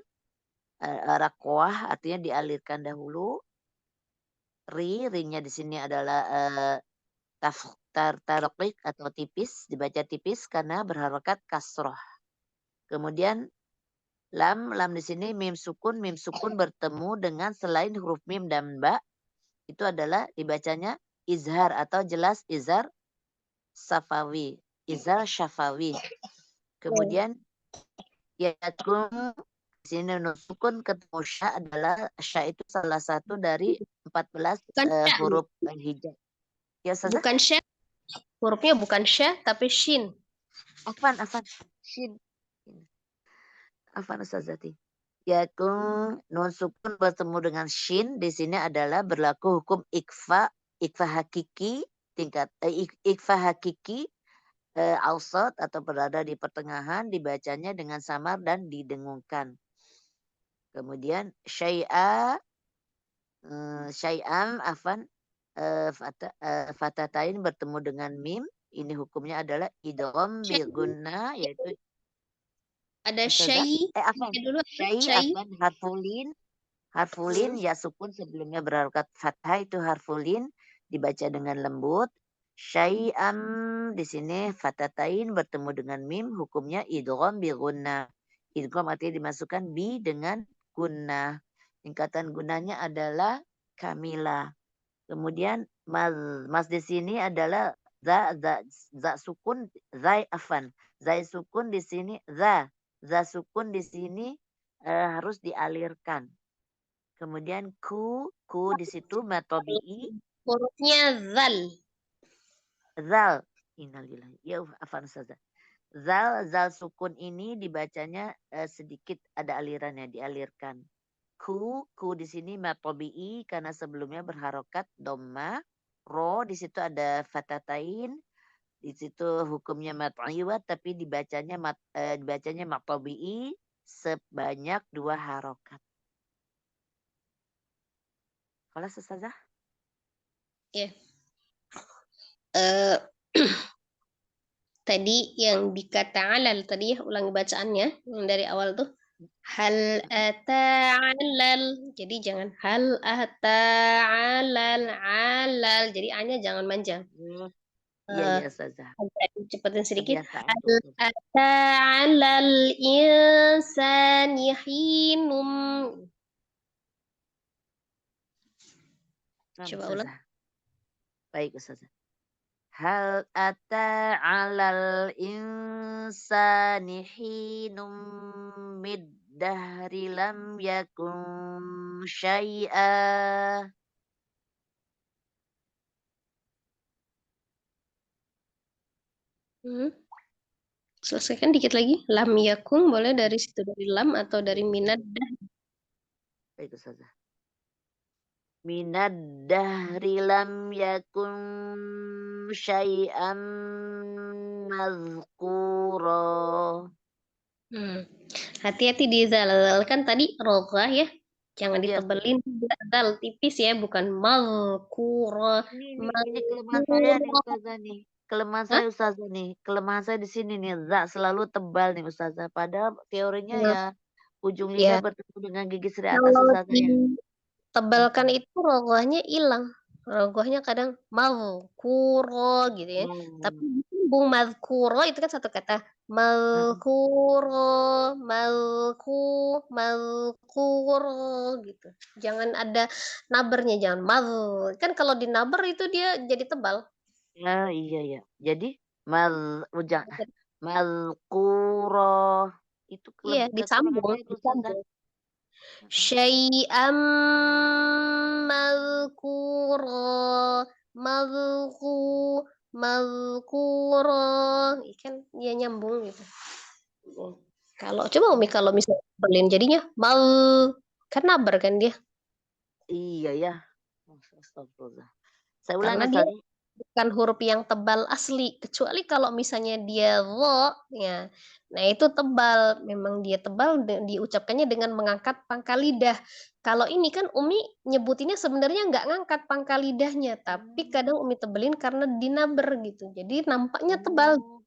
rakwah, artinya dialirkan dahulu. Ri-nya di sini adalah tarqiq atau tipis, dibaca tipis karena berharokat kasroh. Kemudian lam di sini mim sukun bertemu dengan selain huruf mim dan ba, itu adalah dibacanya izhar atau jelas izhar safawi, izhar syafawi. Kemudian yakun di sini nun sukun ketemu sya adalah sya itu salah satu dari 14 Bukan syah, huruf hijab. Ya Ustazah? bukan syah. Hurufnya bukan syah tapi shin. Afan shin. Afan Ustazati. Yakun nun sukun bertemu dengan shin di sini adalah berlaku hukum ikfa hakiki tingkat ikfa hakiki ausat atau berada di pertengahan, dibacanya dengan samar dan didengungkan. Kemudian syai'an afan fatatain bertemu dengan mim, ini hukumnya adalah idgham bi gunnah, yaitu Ada Ustazah, syai. afan Dulu syai syai. afan harfulin ya sukun sebelumnya berharokat fathah itu harfulin dibaca dengan lembut. Syai'am di sini fatatain bertemu dengan mim, hukumnya idgham bi gunnah. Idgham artinya dimasukkan bi dengan gunnah. Tingkatan gunnahnya adalah kamilah. Kemudian mas di sini adalah za sukun zai afan. Zai sukun di sini za sukun di sini harus dialirkan. Kemudian ku di situ matobi'i. Hurufnya zal. Zal. Innalillah. Ya afan saja. Zal sukun ini dibacanya sedikit ada alirannya, dialirkan. Ku di sini matobi'i karena sebelumnya berharokat dhamma. Ro di situ ada fatatain. Di situ hukumnya mat'iwat tapi dibacanya matobi'i sebanyak 2 harokat. Kalau Ustazah? Ya. Tadi yang dikata alal tadi ya, ulangi bacaannya yang dari awal tuh. Hal ata'alal. Jadi jangan hal ata'alal. Jadi A-nya jangan manjang. Iya Ustazah. Agak dicepetin sedikit. Kebiasaan. Hal ata'alal insani hinum. Coba ulang. Baik Ustazah. Hal ata 'alal insani hinum mid dahri lam yakun syai'a. Selesaikan dikit lagi. Lam yakun boleh dari situ, dari lam atau dari minad. Baik Ustazah. Minad dahri lam yakun syai'an mazkura. Hati-hati di zal. Kan tadi roghah ya. Jangan Iya, ditebelin. Zal tipis ya, bukan mazkura. Ini kelemahan saya nih Ustazah nih. Kelemahan Hah? saya Ustazah nih. Kelemahan saya di sini nih. Selalu tebal nih Ustazah. Padahal teorinya ya ujung lidah Ya, bertemu dengan gigi seri atas kalau Ustazah ya. ditebalkan itu rogohnya hilang. Rogohnya kadang mazkuro gitu ya. Tapi disambung mazkuro itu kan satu kata. Mazkuro, mazkuro gitu. Jangan ada nabernya, jangan maz. Kan kalau dinaber itu dia jadi tebal. Ya, iya. Jadi mazkuro itu Iya, kekurangan disambung, saya itu Ustazah. Syai'am mazkura. Mazkura. Kan dia nyambung gitu. Kalau coba Umi kalau misalnya Berlin jadinya kan nabar kan dia. Iya ya. Astagfirullah. Saya ulang Karena ya, dia Ustazah. bukan huruf yang tebal asli, kecuali kalau misalnya dia ro, ya. Nah, itu tebal, memang dia tebal diucapkannya dengan mengangkat pangkal lidah. Kalau ini kan Umi nyebutinnya sebenarnya nggak ngangkat pangkal lidahnya, tapi kadang Umi tebelin karena dinaber gitu. Jadi nampaknya tebal. Oh,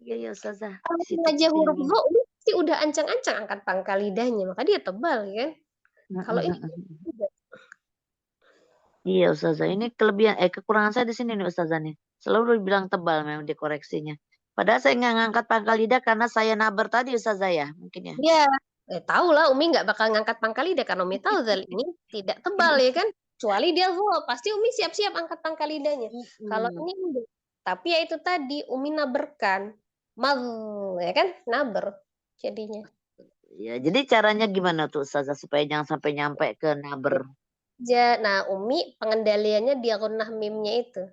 iya ya Ustazah. Kalau Di situ aja huruf kesini. ro, Umi pasti udah ancang-ancang angkat pangkal lidahnya, maka dia tebal ya. Kalau ini tidak. Iya Ustazah, ini kekurangan saya di sini nih Ustazah nih. Selalu bilang tebal memang dikoreksinya. Padahal saya nggak ngangkat pangkal lidah karena saya naber tadi Ustazah ya, mungkin ya. Ya, tahu lah Umi nggak bakal ngangkat pangkal lidah karena Umi tahu Zal ini tidak tebal ya kan. Kecuali dia full, pasti Umi siap-siap angkat pangkal lidahnya. Kalau Mm-mm. ini enggak. Tapi ya itu tadi Umi naberkan. Mal, ya kan? Naber jadinya. Ya, jadi caranya gimana tuh Ustazah supaya jangan sampai nyampe ke naber? Nah, Umi pengendaliannya dia gunnah mimnya itu.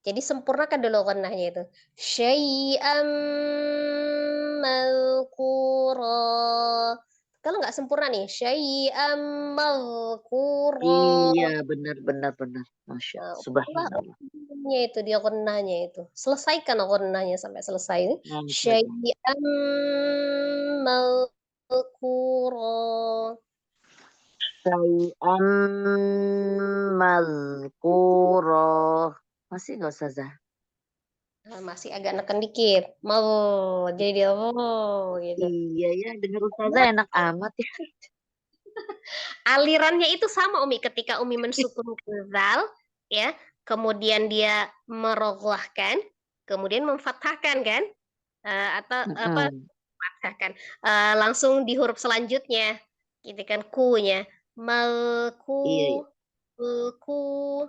Jadi sempurnakan dulu gunnahnya itu. Syai'am malkura. Kalau nggak sempurna nih, syai'am malkura. Iya, benar benar benar. Masya Nah, Allah Subhanallah. itu dia gunnahnya itu. Selesaikan gunnahnya sampai selesai. Masya Allah. Syai'am malkura. Syai'an mazkuro. Masih nggak Ustazah? Nah, masih agak neken dikit. Mau jadi dia mau gitu. Iya ya, dengar Ustazah enak amat ya. Alirannya itu sama Umi ketika Umi mensukun zal ya, kemudian dia meroghahkan, kemudian memfathahkan kan. Atau apa Mm-mm. fathahkan langsung di huruf selanjutnya gitu kan kunya malku Iya, iya. ku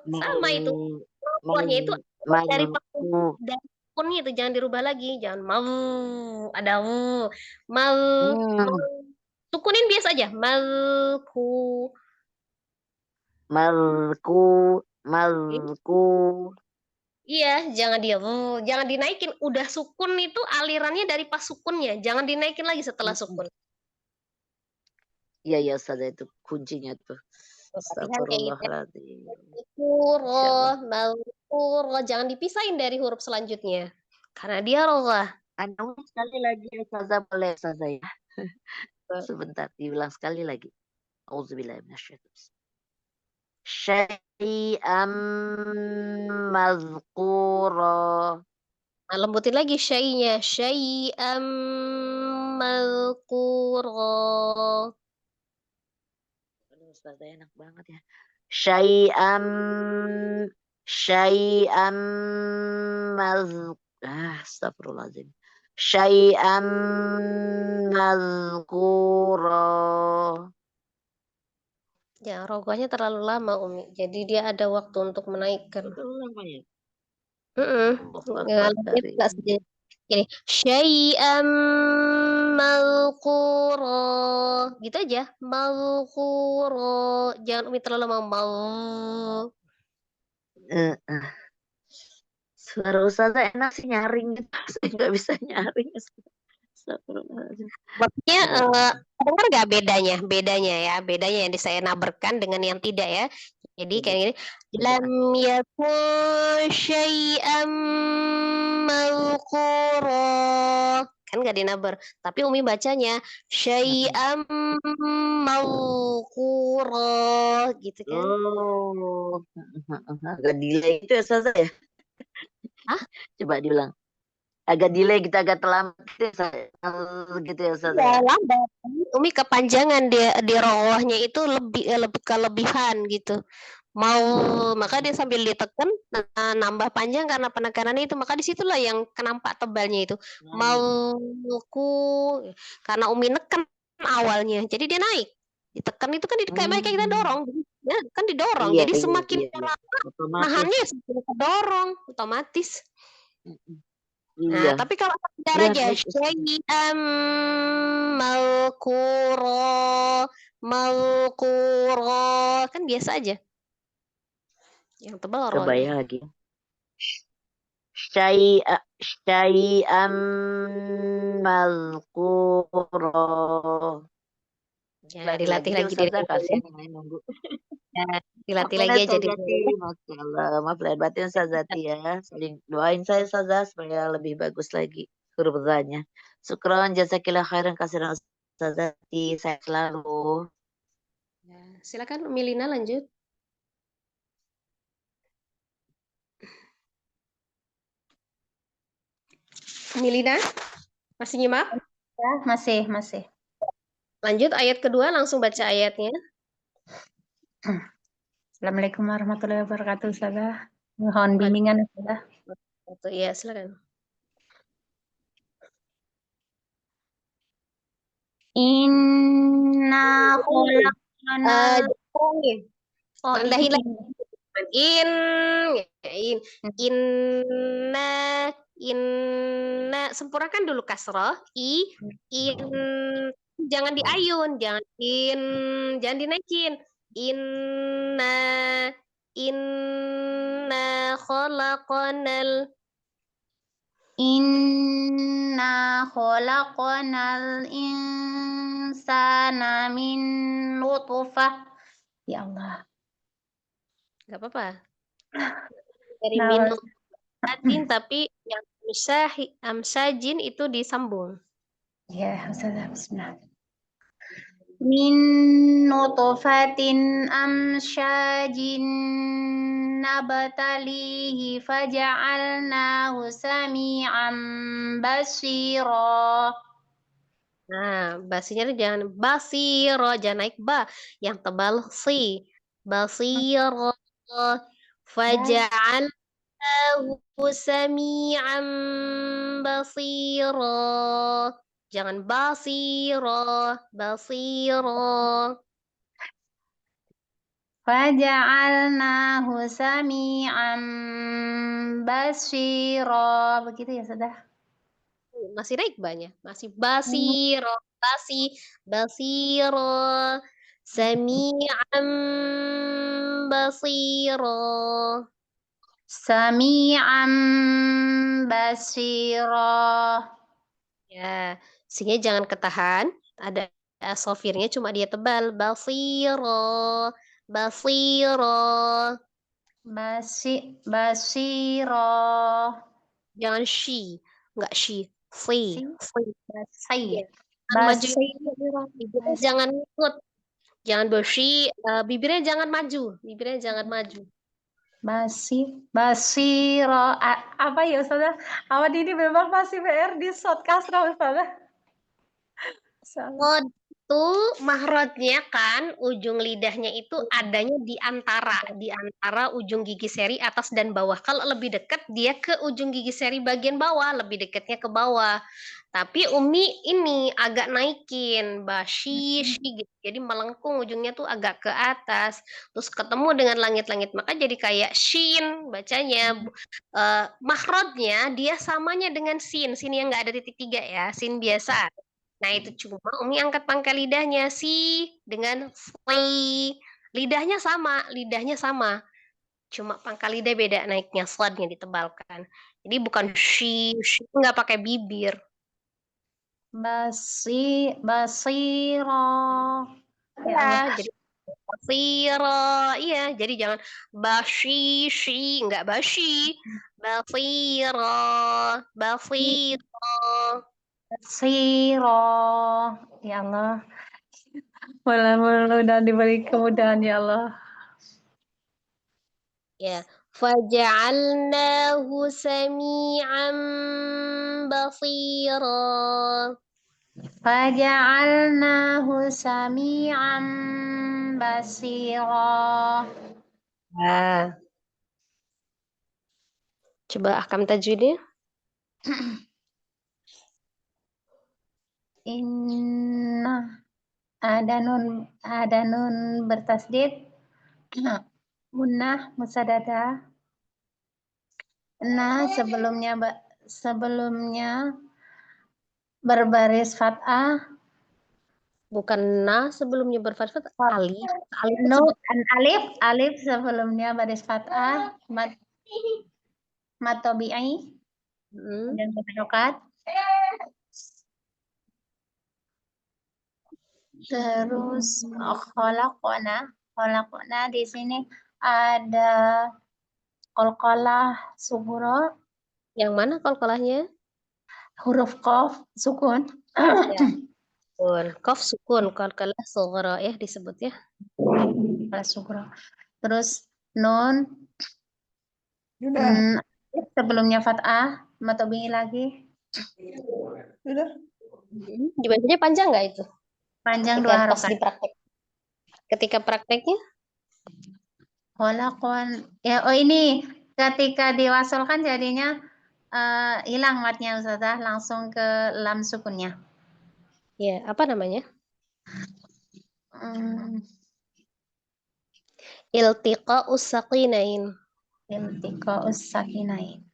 Mal, sama itu mal, roghahnya itu dari malku. dari sukunnya itu jangan dirubah lagi, jangan mau ada mal Hmm, sukunin biasa aja malku. malku, malku. Iya, jangan dia, jangan dinaikin. Udah sukun itu alirannya dari pas sukunnya, jangan dinaikin lagi setelah Mm-mm. sukun. Iya, ya Ustazah itu kuncinya tuh. Latihan kayak gitu ya. Astagfirullahaladzim. Masya Allah. Mazkurah, mazkurah, jangan dipisahin dari huruf selanjutnya. Karena dia roh. Anda ulang sekali lagi ya Ustazah, boleh Ustazah ya. Sebentar, diulang sekali lagi. Auzubillahiminasyaitonir. Syai'am mazkura. Nah, lembutin lagi syai'nya. Syai'am mazkurah. Aduh, Ustazah enak banget ya. Syai'am syai'am astagfirullahaladzim. Syai'am mazkura. Ya, rogohnya terlalu lama, Umi. Jadi dia ada waktu untuk menaikkan. Betul namanya. Mm-mm. Allahu Ya, Akbar dia dari nggak sejenis. Jadi, syai'am mazkurah. Gitu aja. Mazkurah. Jangan Umi terlalu lama. eh, eh. Suara Ustazah enak sih nyaring gitu. Saya nggak bisa nyaring. Astagfirullahaladzim. Maksudnya Aduh. dengar nggak bedanya? Bedanya ya, bedanya yang saya naberkan dengan yang tidak ya. Jadi kayak Coba, gini, lam coba. yakun syai'am mawqura. Kan nggak dinaber. Tapi Umi bacanya Mm-mm. syai'am mawqura gitu kan. Oh, agak delay itu ya Ustazah ya. Hah? Coba diulang. Agak delay gitu, agak terlambat gitu ya, gitu ya Ustazah Ya, ya. lambat. Umi kepanjangan dia di rohnya itu lebih kelebihan gitu. Mau maka dia sambil ditekan nambah panjang karena penekanannya itu, maka disitulah yang kenampak tebalnya itu mau Hmm. ku karena Umi neken awalnya jadi dia naik, ditekan itu kan kayak kita Hmm. dorong ya kan, didorong Iya, jadi iya, semakin iya, iya. Otomatis. nahannya semakin kedorong otomatis. Mm-mm. Nah, Iya. tapi kalau sadar Iya, aja baik Ustazah. syai'am malkuro Malqura. Kan biasa aja. Yang tebal ronya. Kebayang lagi. Syai'am malqura. Ya, Lain dilatih lagi lagi Ustazah, diri. kasihan yang lain nunggu. Ya, dilatih Oke, lagi aja di Ustazati. Masya Allah. Maaf lahir batin Ustazati ya. Saling doain saya Ustazah supaya lebih bagus lagi hurufnya. Syukron, jazakillah khairan kasihan Ustazati. Saya selalu. Ya, silakan Umi Lina lanjut. Umi Lina, masih nyimak? Ya, masih. Lanjut ayat kedua, langsung baca ayatnya. Assalamualaikum warahmatullahi wabarakatuh, Ustazah. Mohon bimbingan, Ustazah. Satu, ya, silakan. Inna khalaqna. Oh, Rendahin ini. lagi. In, inna, sempurnakan dulu kasroh. In, jangan diayun, jangan dinaikin. Inna, inna khalaqanal. Inna khalaqnal insana min nutfah. Ya Allah. Gak apa-apa. Dari Nah, minum adin, tapi yang amsajin itu disambung. ya, Ustazah, bismillah. Min nutfatin amsyajin nabtalihi faja'alnahu sami'an basira. Nah, basinya tuh jangan basiro, jangan naik ba. Yang tebal si. Basiro. Faja'alnahu sami'an basiro. Jangan basiro. Basiro. Faja'alnahu sami'an basira. Begitu ya, Ustazah? Masih naik banyak. Masih basiro. Basiro. Sami'an basiro. Sami'an basira. Ya, sini jangan ketahan. Ada sofirnya, cuma dia tebal. Basiro, basiro. Basira. Jangan she, nggak she. Si, Si, si. Ya. basi. Jangan maju. Basira. Bibirnya jangan ikut. Jangan bersih. Bibirnya jangan maju. Bibirnya jangan maju. Basira. Apa ya, Ustazah? Awal ini memang masih PR di short kasrah, Ustazah. Oh, itu mahrotnya kan ujung lidahnya itu adanya di antara ujung gigi seri atas dan bawah. Kalau lebih dekat dia ke ujung gigi seri bagian bawah, lebih dekatnya ke bawah. Tapi Umi ini agak naikin, shi gitu. Jadi melengkung ujungnya tuh agak ke atas. Terus ketemu dengan langit-langit, maka jadi kayak shin bacanya. Mahrotnya dia samanya dengan sin. Sin yang nggak ada titik tiga ya, sin biasa. Nah, itu cuma Umi angkat pangkal lidahnya dengan si. Lidahnya sama. Cuma pangkal lidah beda naiknya, sladnya ditebalkan. Jadi bukan shi nggak pakai bibir. Basira. Ya Ya, Allah. jadi basiro. Iya, jadi jangan shi, nggak bashi. Basiro, basiro. Basira. Ya Allah. Mudah-mudahan diberi kemudahan, ya Allah. Ya, faja'alnahu sami'an basira. Faja'alnahu sami'an basira. Ah, coba ahkam tajwidnya. Inna ada nun bertasdid. Gunnah musadada. Nah, sebelumnya berbaris fathah. Bukan na sebelumnya berfathah, alif. Alif Nun, sebut. alif sebelumnya baris fathah, mat tabi'i, Hmm. dan harokat. Terus kholaqona di sini ada qalqalah sughra, Yang mana qalqalahnya? huruf qaf sukun. Ya. Sukun. Qaf sukun, qalqalah sughra ya disebut ya. Sughra. Terus nun, sebelumnya fathah, mat tabi'i lagi. Dibacanya panjang nggak itu? Panjang Ketika 2 pas harokat. dipraktek. Ketika prakteknya? Kholaqon. Ya, oh ini ketika diwasolkan jadinya hilang matnya Ustazah, langsung ke lam sukunnya. Ya, apa namanya? Iltiqa'us saqinain. Iltiqa'us sakinain.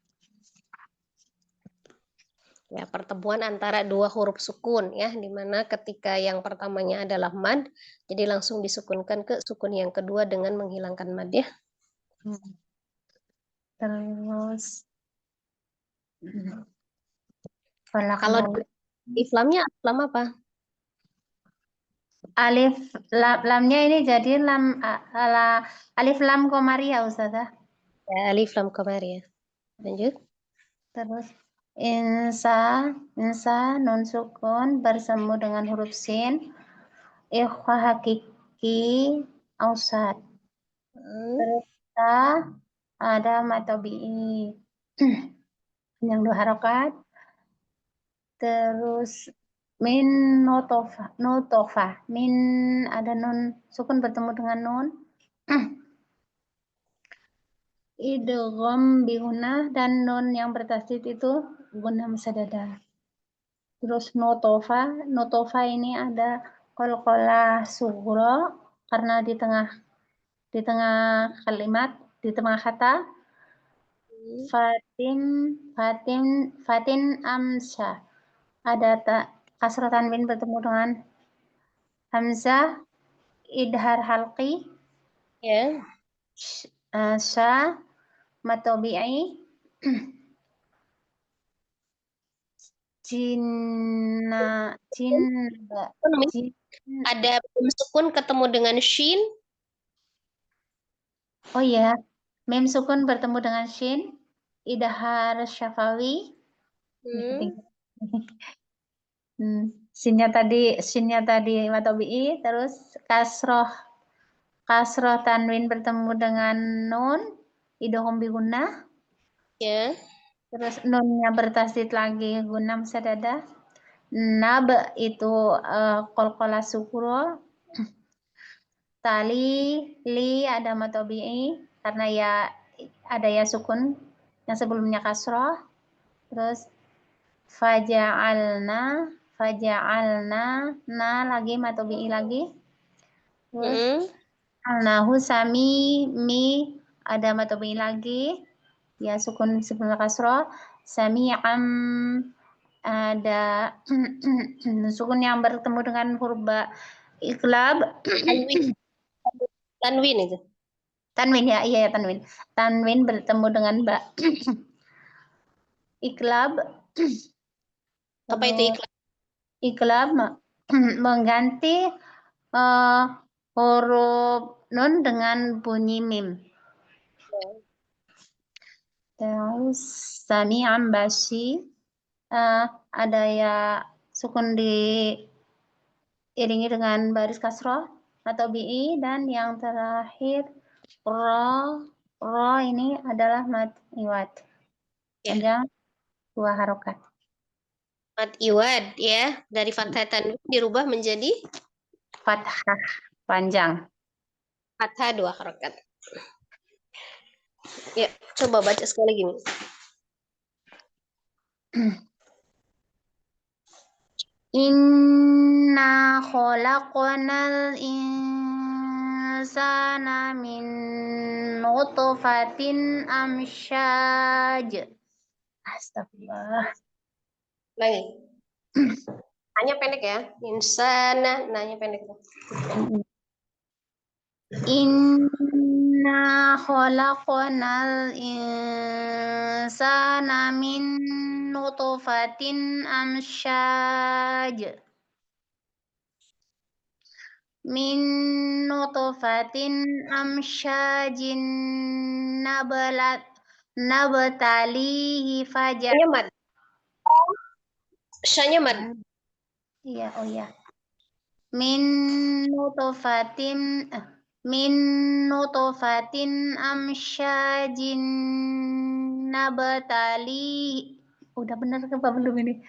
Ya, pertemuan antara dua huruf sukun ya, di mana ketika yang pertamanya adalah mad, jadi langsung disukunkan ke sukun yang kedua dengan menghilangkan mad ya. Terus Kalau alif lamnya lam apa? alif lamnya ini jadi alif lam komariah Ustazah. Ya, alif lam kamar ya. Lanjut. Terus insa nun sukun bersemu dengan huruf sin, ikhfa hakiki ausad. Terus ada matobi'i yang 2 harokat. Terus min notofa min ada nun sukun bertemu dengan nun. Idgham bihunah dan nun yang bertasdid itu guna musadada. Terus notofa ini ada qalqalah sughra karena di tengah kalimat, di tengah kata. Fatin amsa ada kasrah tanwin bertemu dengan hamzah, idhar halqi, Ya. sya matobi'i, cinna Apa namanya? Ada mim sukun ketemu dengan shin. oh ya, mim sukun bertemu dengan shin, idhar syafawi. Sinnya tadi matobi'i, terus kasroh tanwin bertemu dengan nun, idgham bi gunnah. Ya. Terus nunnya bertasdid lagi guna musadada. Nab itu qalqalah sukro. Tali li ada matobi'i karena ya ada ya sukun yang sebelumnya kasroh. Terus faja'alna na lagi matobi'i lagi. Terus alnahu sami mi ada matobi'i lagi ya sukun sebelumnya kasroh. Sami'am ada sukun yang bertemu dengan huruf ba iklab. Tanwin itu. Tanwin ya, iya ya tanwin. Tanwin bertemu dengan ba iklab. Apa itu ikhlas? Iklab mengganti huruf nun dengan bunyi mim. Terus sami'an basi ada ya sukun diiringi dengan baris kasroh atau bi'i, dan yang terakhir ro ini adalah mad iwad. Panjang 2 harokat. Mad iwad ya, dari fathah tanwin dirubah menjadi Fathah panjang. fathah 2 harokat. Ya, coba baca sekali lagi. Inna khalaqnal insana min nutfatin amsyaj. Astagfirullah. Lagi. Nanya pendek ya. Insana, nanya pendek. Inna khalaqnal insana min nutfatin amsyaj. Min nutfatin amsyajin nabtalihi faja. Syanya mad. Syanya mad. Iya, oh iya. Min nutfatin amsyajin nabtalihi. Udah benar apa belum ini?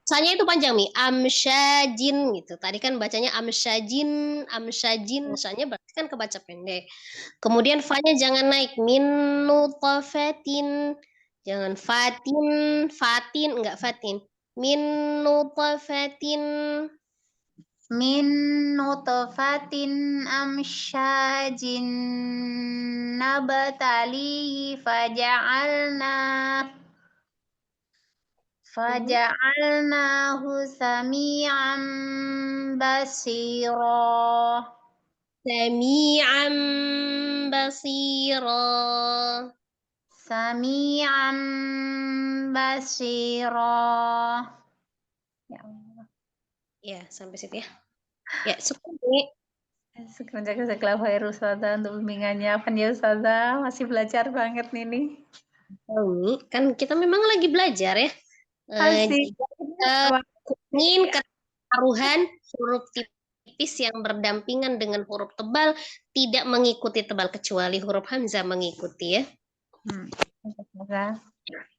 Sanya itu panjang Mi. Amsyajin gitu. Tadi kan bacanya amsyajin, amsyajin. Sanya berarti kan kebaca pendek. Kemudian fa-nya jangan naik. Min nutfatin. Jangan fatin, fatin, enggak fatin. Min nutfatin. Min nutfatin amsyajin nabtalihi faja'alnahu sami'an basira. Sami'an basira. Sami'an basira. Ya Allah. Ya, sampai situ ya. Ya, syukur Mi. Syukur jazakallahu khair Ustazah untuk bimbingannya. Afan ya Ustazah, masih belajar banget nih. Mi, kan kita memang lagi belajar ya. Asik. Ingin ketaruhan huruf tipis yang berdampingan dengan huruf tebal tidak mengikuti tebal kecuali huruf hamzah mengikuti ya.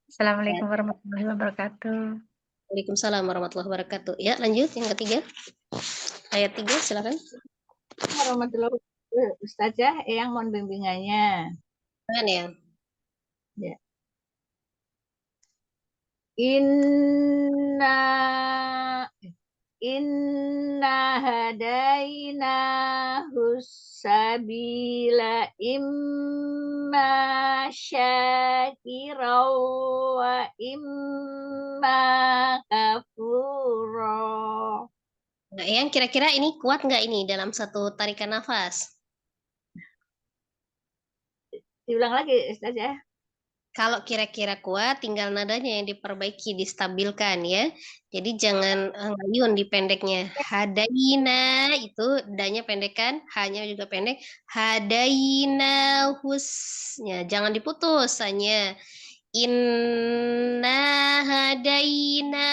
Assalamualaikum warahmatullahi wabarakatuh. Waalaikumsalam warahmatullahi wabarakatuh. Ya, lanjut yang ketiga. Ayat 3 silakan. Warahmatullahi wabarakatuh. Ustazah, yang mohon bimbingannya. Jangan ya. Ya. Inna hadaina husabila imma syakira wa imma kafura. Nah, yang kira-kira ini kuat nggak ini dalam satu tarikan nafas? Diulang lagi, Ustazah. Kalau kira-kira kuat, tinggal nadanya yang diperbaiki, distabilkan ya. Jadi jangan ngayun di pendeknya. Hadaina itu danya pendek kan, hanya juga pendek. Hadaina husnya, jangan diputus hanya. Inna hadaina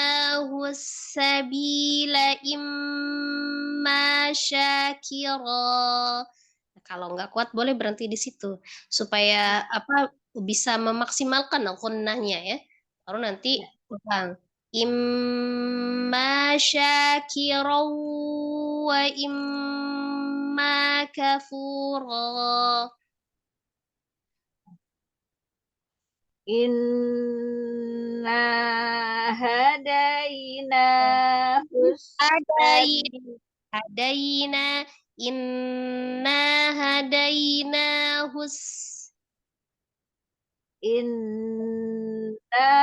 husabila imma syakira. Kalau nggak kuat boleh berhenti di situ supaya apa bisa memaksimalkan gunnahnya ya. Baru nanti ulang. Imma syakira wa imma kafura. Inna hadaina Hadaina inna hadaina Inna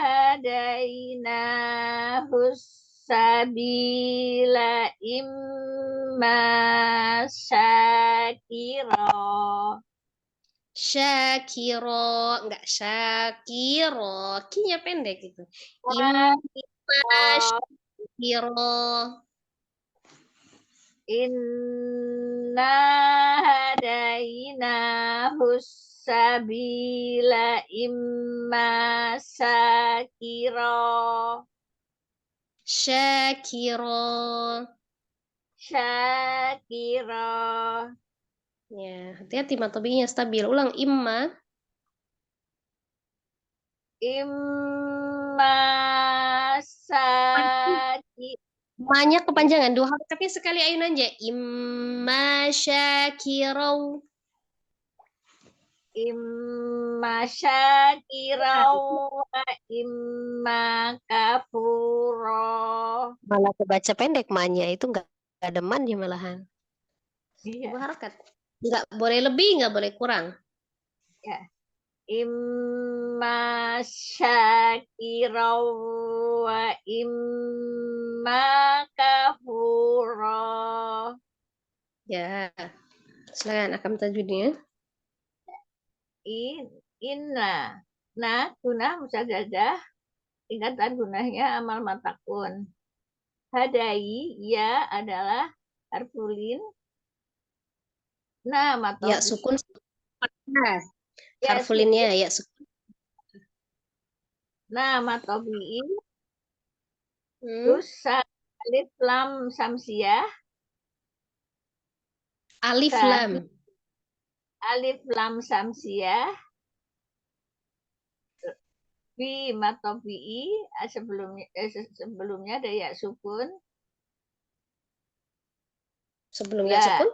hadaina sabila imma syakira. Syakiro, enggak Syakiro, kinya pendek gitu. Imma Syakiro. Inna hadaina sabila imma syakira. Syakiro. Syakira. Ya, hati-hati matobinya stabil. Ulang imma. Imma syakira. Manya kepanjangan, dua harokatnya sekali ayunan aja. Imma syakirau. Imma syakirau wa imma kafuro. Malah kebaca pendek manya itu enggak ada mannya malahan. Iya. Dua harokat. Enggak boleh lebih, enggak boleh kurang. Ya. imma syakiran wa imma kafura. Ya, silakan Akam tajwidnya. Inna. Nah, guna musadadah, tingkatan gunanya amal matakun. Hadai, ya adalah harfulin. Nah, Ya matobi. sukun fathah. Ya, Harfulinnya ya sukun. nah, matobi. Hmm. Terus alif lam samsiah. Alif Sahih. lam. Alif lam samsiah. Fi matobi'i sebelumnya ada ya sukun. Sebelumnya Lah, sukun.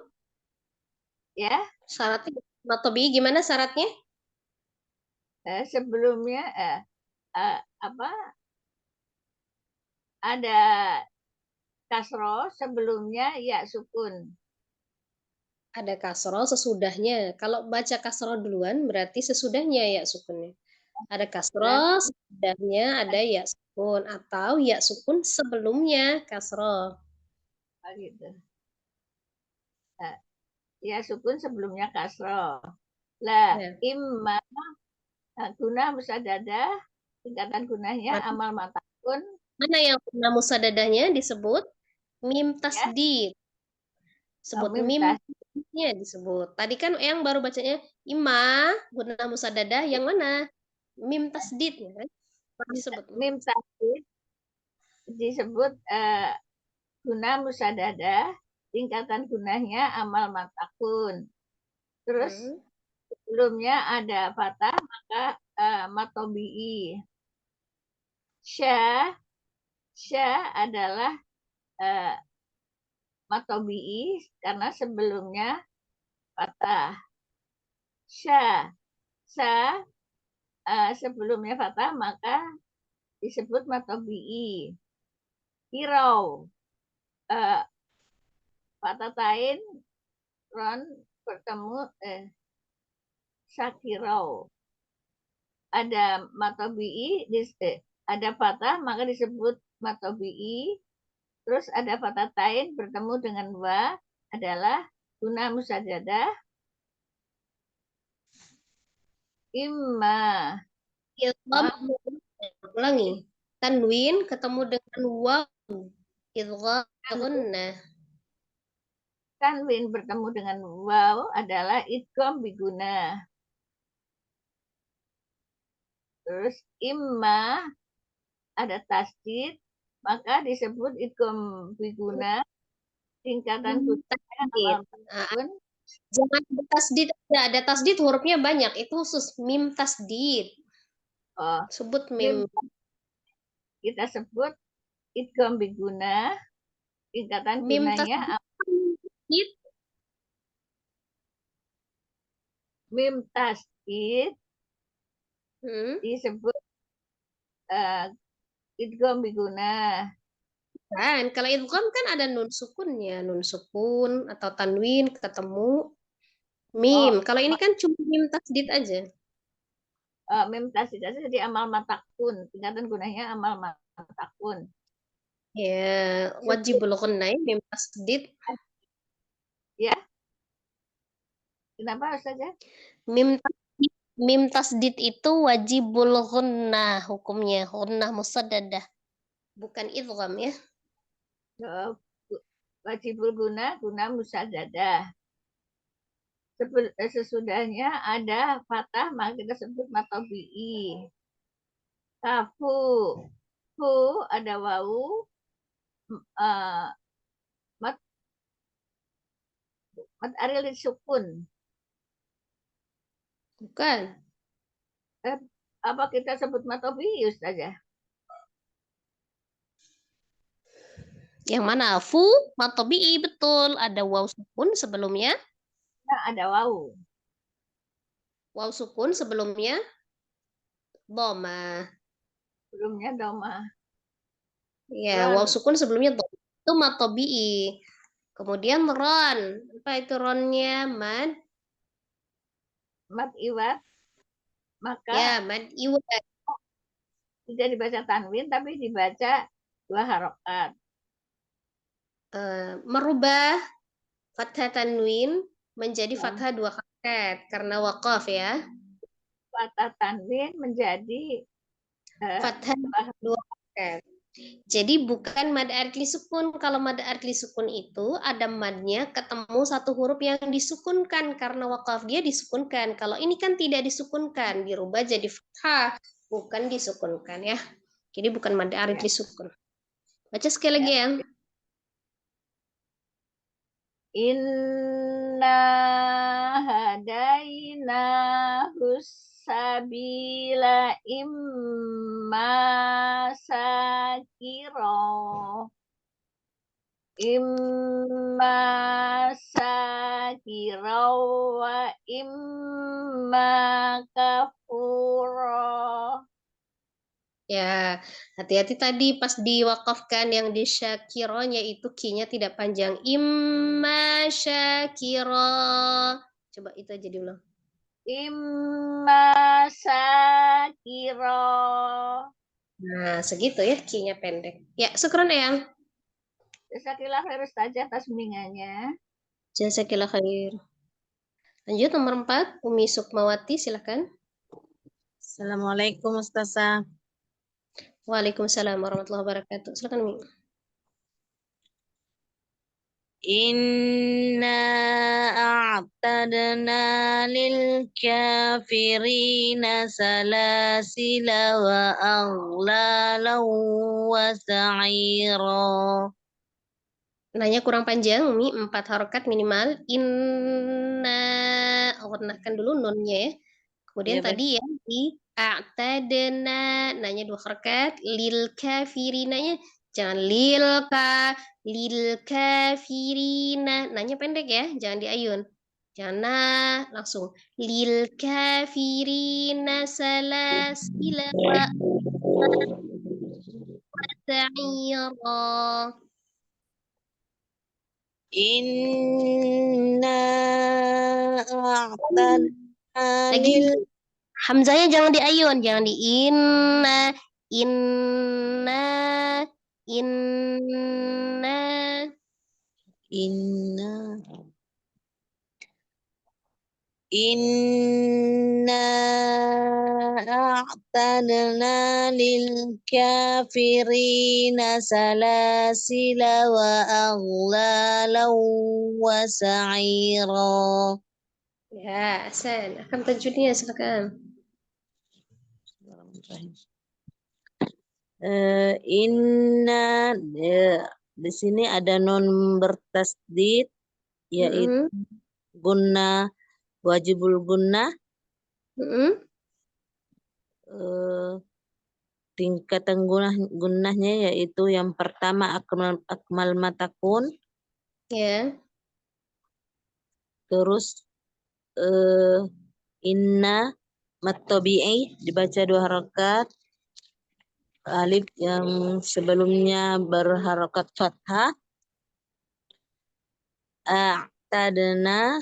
ya, Syaratnya matobi gimana syaratnya? sebelumnya apa? Ada kasroh sebelumnya ya sukun. Ada kasroh sesudahnya. Kalau baca kasroh duluan berarti sesudahnya ya sukunnya. Ada kasroh sesudahnya ada ya sukun atau ya sukun sebelumnya kasroh. Gitu. Ya sukun sebelumnya kasroh. Lah, Ya. imma guna musadadah, tingkatan gunanya amal matakun. Mana yang guna musadadahnya disebut mim tasdid. Sebut Mim mimnya disebut. Tadi kan yang baru bacanya imma guna musadadah yang mana? Mim tasdid ya kan? Disebut. Mim tasdid disebut guna musadadah, tingkatan gunanya amal matakun. Terus sebelumnya ada fathah maka matobi'i. Syah adalah matobi'i karena sebelumnya fathah. Syah sebelumnya fathah maka disebut matobi'i. Hirau fathah tain ron bertemu syakirau. Ada matobi'i, ada fathah maka disebut matobi'i. Terus ada fathah tain bertemu dengan wa adalah guna musadadah. Imma. Ulangi. Tanwin ketemu dengan waw. Idgham. Tanwin bertemu dengan waw adalah idgham biguna. Terus imma ada tasdid maka disebut idgham biguna, tingkatan gunanya jangan ada tasdid, ada tasdid hurufnya banyak, itu khusus mim tasdid. Sebut mim. Kita sebut idgham biguna, tingkatan Mim gunanya tasdid. mim tasdid disebut idgham biguna. Kan, kalau idgham kan ada nun sukunnya, nun sukun atau tanwin ketemu mim. Kalau ini kan cuma mim tasdid aja. Mim tasdid aja jadi amal matakun, tingkatan gunanya amal matakun. Ya, wajibul ghunnah mim tasdid. Ya. Kenapa saja? Mim tasdid itu wajibul ghunnah hukumnya, ghunnah musaddadah. Bukan idgham ya. Wajibul guna musaddadah. Sesudahnya ada fathah maka kita sebut matobi'i. Kafu. Fu ada wawu. Mat aril sukun. Bukan. Apa kita sebut matobi'i saja? Yang mana? Fu, matobi'i, betul. Ada waw sukun sebelumnya. Nah, ada wawu. Waw sukun sebelumnya dhamma. Sebelumnya dhamma. Ya, waw sukun sebelumnya dhamma. Itu matobi'i. Kemudian ron. Apa itu ronnya, Mad? Mad iwat. maka Ya, mad iwad. tidak dibaca tanwin tapi dibaca 2 harokat. Merubah fathah tanwin menjadi Ya. fathah 2 harokat karena waqaf ya. Fathah tanwin menjadi Fathah 2 harokat. Jadi bukan mad artli sukun. Kalau mad artli sukun itu ada madnya ketemu satu huruf yang disukunkan karena wakaf dia disukunkan. Kalau ini kan tidak disukunkan, dirubah jadi fathah, bukan disukunkan ya. Jadi bukan mad artli sukun. Baca sekali lagi ya. Inna hadaina husabila imma sakiro wa imma kafuro. Ya, hati-hati tadi pas diwakafkan yang di syakironya itu kinya tidak panjang. Imma syakiro. Coba itu aja diulang. Imma sakiro. Nah, segitu ya kinya pendek. Ya, syukron ya. Jazakallah khair Ustazah atas bimbingannya. Jazakillah khair. Lanjut nomor 4, Umi Sukmawati silakan. Assalamualaikum Ustazah. Waalaikumsalam warahmatullahi wabarakatuh. Silakan Umi. Inna a'tadna lil kafirina salasila wa aghlalan wa sa'ira. Nanya kurang panjang, Umi, 4 harokat minimal. Inna, warnakan dulu nunnya ya. Kemudian Ya, baik. tadi ya, di a'tadna, nanya 2 harokat. Lil kafirinanya, jangan lil kafirina. Nanya pendek ya, jangan diayun. Jangan langsung. Lil kafirina salasila wa sa'ira. Inna a'tadna Lagi lil Hamzanya jangan diayun, jangan di inna, inna, inna. inna Inna a'tadna lil kafirina salasila wa aghlalan wa sa'ira. Ya, Hasan. Akan tajwidnya silakan. Inna di sini ada nun bertasdid yaitu gunnah wajibul gunnah. Tingkatan gunnahnya yaitu yang pertama akmal matakun, Ya. terus inna matobi'i dibaca 2 harokat, alif yang sebelumnya berharokat fathah, a'tadna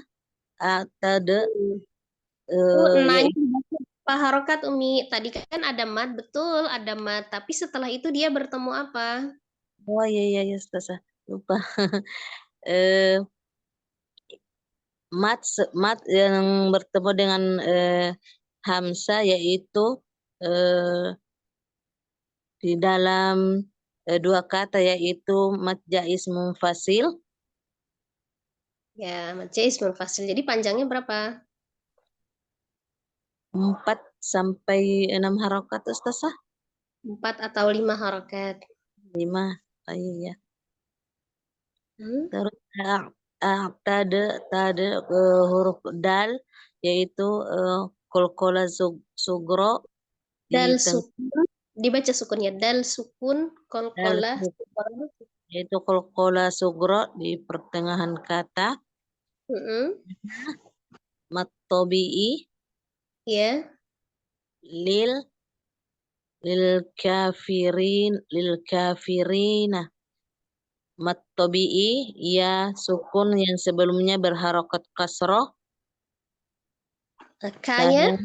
Nanya apa harokat Umi? Tadi kan ada mad, betul ada mad. Tapi setelah itu dia bertemu apa? oh iya Ustazah, lupa. Mat yang bertemu dengan hamzah yaitu di dalam 2 kata yaitu mad jaiz munfasil. Ya, mad jaiz munfasil. Jadi panjangnya berapa? 4 sampai 6 harokat Ustazah. 4 atau 5 harokat. 5, iya. Terus tade huruf dal yaitu kolkola sugro Dal sukun, dibaca sukunnya. Dal sukun, kolkola, yaitu kolkola sugro di pertengahan kata. Matobi'i ya. lil kafirina. Matobi'i ya sukun yang sebelumnya berharokat kasroh. Kanya?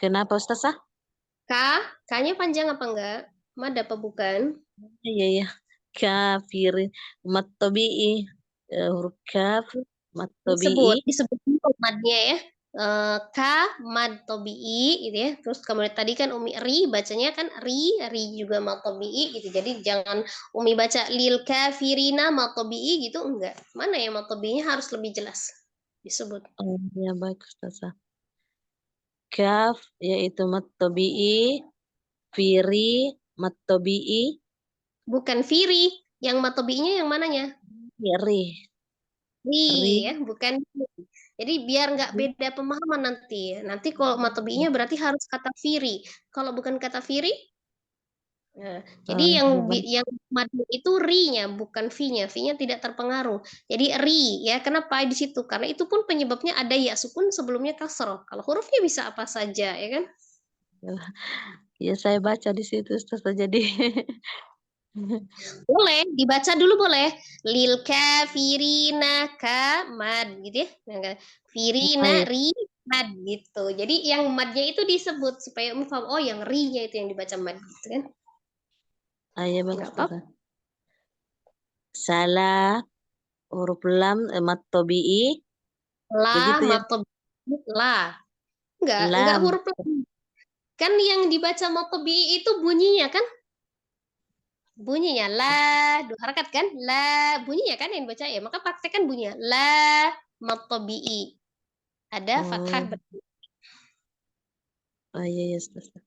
Kenapa Ustazah? K-nya panjang apa enggak? Mad apa bukan? Iya ya. Kafirin. Mat tabi'i. Huruf kaf. Mat tabi'i. Disebut dulu madnya ya. K mad tobi'i gitu ya. Terus kemudian tadi kan Umi ri bacanya kan ri juga mad tobi'i gitu. Jadi jangan Umi baca lil kafirina mad tobi'i gitu enggak. Mana ya mad tobi'inya harus lebih jelas disebut. Oh, ya baik Ustazah. Kaf yaitu mat tabi'i. Firi mat tabi'i. Bukan firi, yang mad tobi'inya yang mananya? Ri. Ri. Ya, bukan. Jadi biar nggak beda pemahaman nanti. Nanti kalau mad tobi'inya berarti harus kata firi. Kalau bukan kata firi, nah, jadi yang madu itu ri-nya bukan v-nya. V-nya tidak terpengaruh. Jadi ri ya. Kenapa di situ? Karena itu pun penyebabnya ada ya sukun sebelumnya kasroh. Kalau hurufnya bisa apa saja ya kan? Ya saya baca di situ Ustazah jadi. Boleh dibaca dulu boleh. Lil kafirina ka mad gitu ya. Nah, firina Baik. ri mad gitu. Jadi yang madnya itu disebut supaya paham oh yang ri-nya itu yang dibaca mad gitu kan. Ya baik Nggak apa-apa. Ustazah. Salah huruf lam mat tabi'i. La Begitu ya. matobi la. Enggak Lam. huruf la. Kan yang dibaca matobi itu bunyinya kan? Bunyinya la, dua harakat kan? La, bunyinya kan yang dibaca ya. Maka praktekkan bunyinya la matobi. Ada fathah Oh, iya ya Ustazah.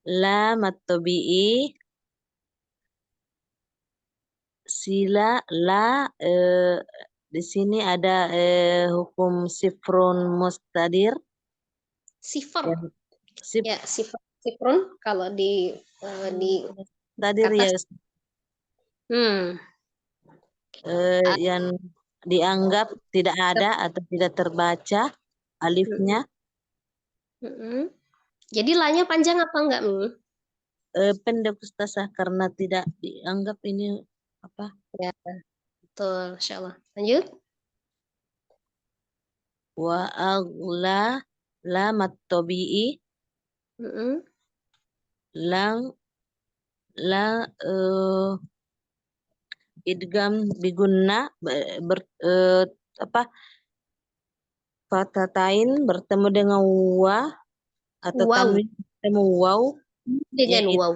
La mat tabi'i. Sila la di sini ada hukum sifrun mustadir. sifar. Ya, sif Ya, sifrun kalau di mustadir ya atas. yang dianggap tidak ada atau tidak terbaca alifnya. Jadi la-nya panjang apa enggak, Mi? Pendek Ustazah karena tidak dianggap ini apa? Ya, betul, insyaallah. Lanjut. Wa agla la mat tabi'i lang la idgam bigunna apa fatatain bertemu dengan wa atau Wow, tanwin bertemu waw ya dengan wow.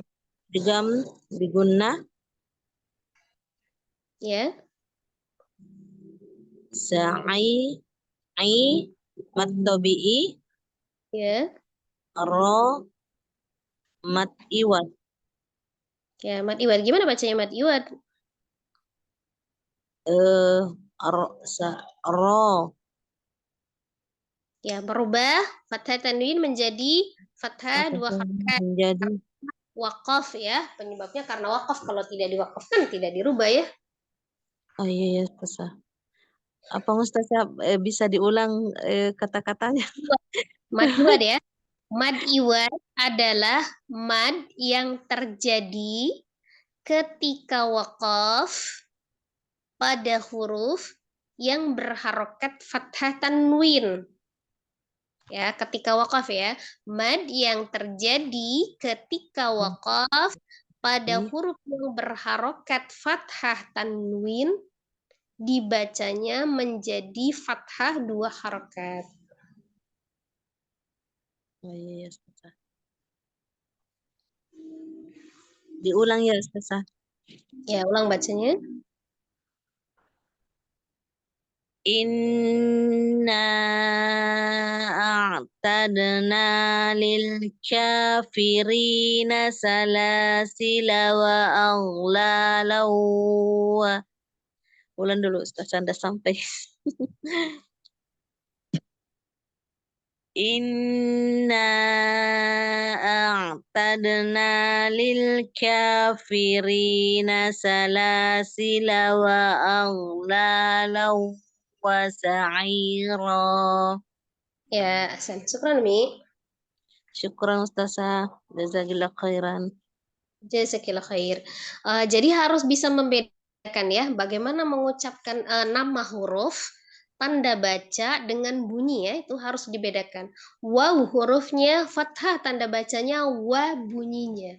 idgam bigunna Ya. sa'i mat tabi'i Ya. ro mat iwad. Ya, mad iwad. Gimana bacanya mad iwad? Ro. Ya, berubah fathah tanwin menjadi fathah dua harakat. Menjadi Wakaf ya. Penyebabnya karena wakaf. Kalau tidak diwakafkan tidak dirubah ya. oh iya ya Ustazah. Apa Ustazah bisa diulang kata-katanya? Mad iwad ya. Mad iwad adalah mad yang terjadi ketika wakaf pada huruf yang berharokat fathah tanwin. Ya, ketika wakaf ya. Mad yang terjadi ketika wakaf pada huruf yang berharokat fathah tanwin dibacanya menjadi fathah dua harokat. Oh iya ya Ustazah. Diulang ya Ustazah. Ya, ulang bacanya. Inna a'tadna lil kafirina salasila wa aghlala wa. Ulang dulu Ustazah, Anda sampai. Inna a'tadna lil kafirina salasila wa aghlala wa sa'ira. Ya, Ahsan. Syukran, Mi. Syukran Ustazah. Jazakillah khairan. Jazakillah khair. Jadi harus bisa membedakan ya, bagaimana mengucapkan nama huruf tanda baca dengan bunyi ya, itu harus dibedakan. Waw hurufnya fathah, tanda bacanya wa bunyinya.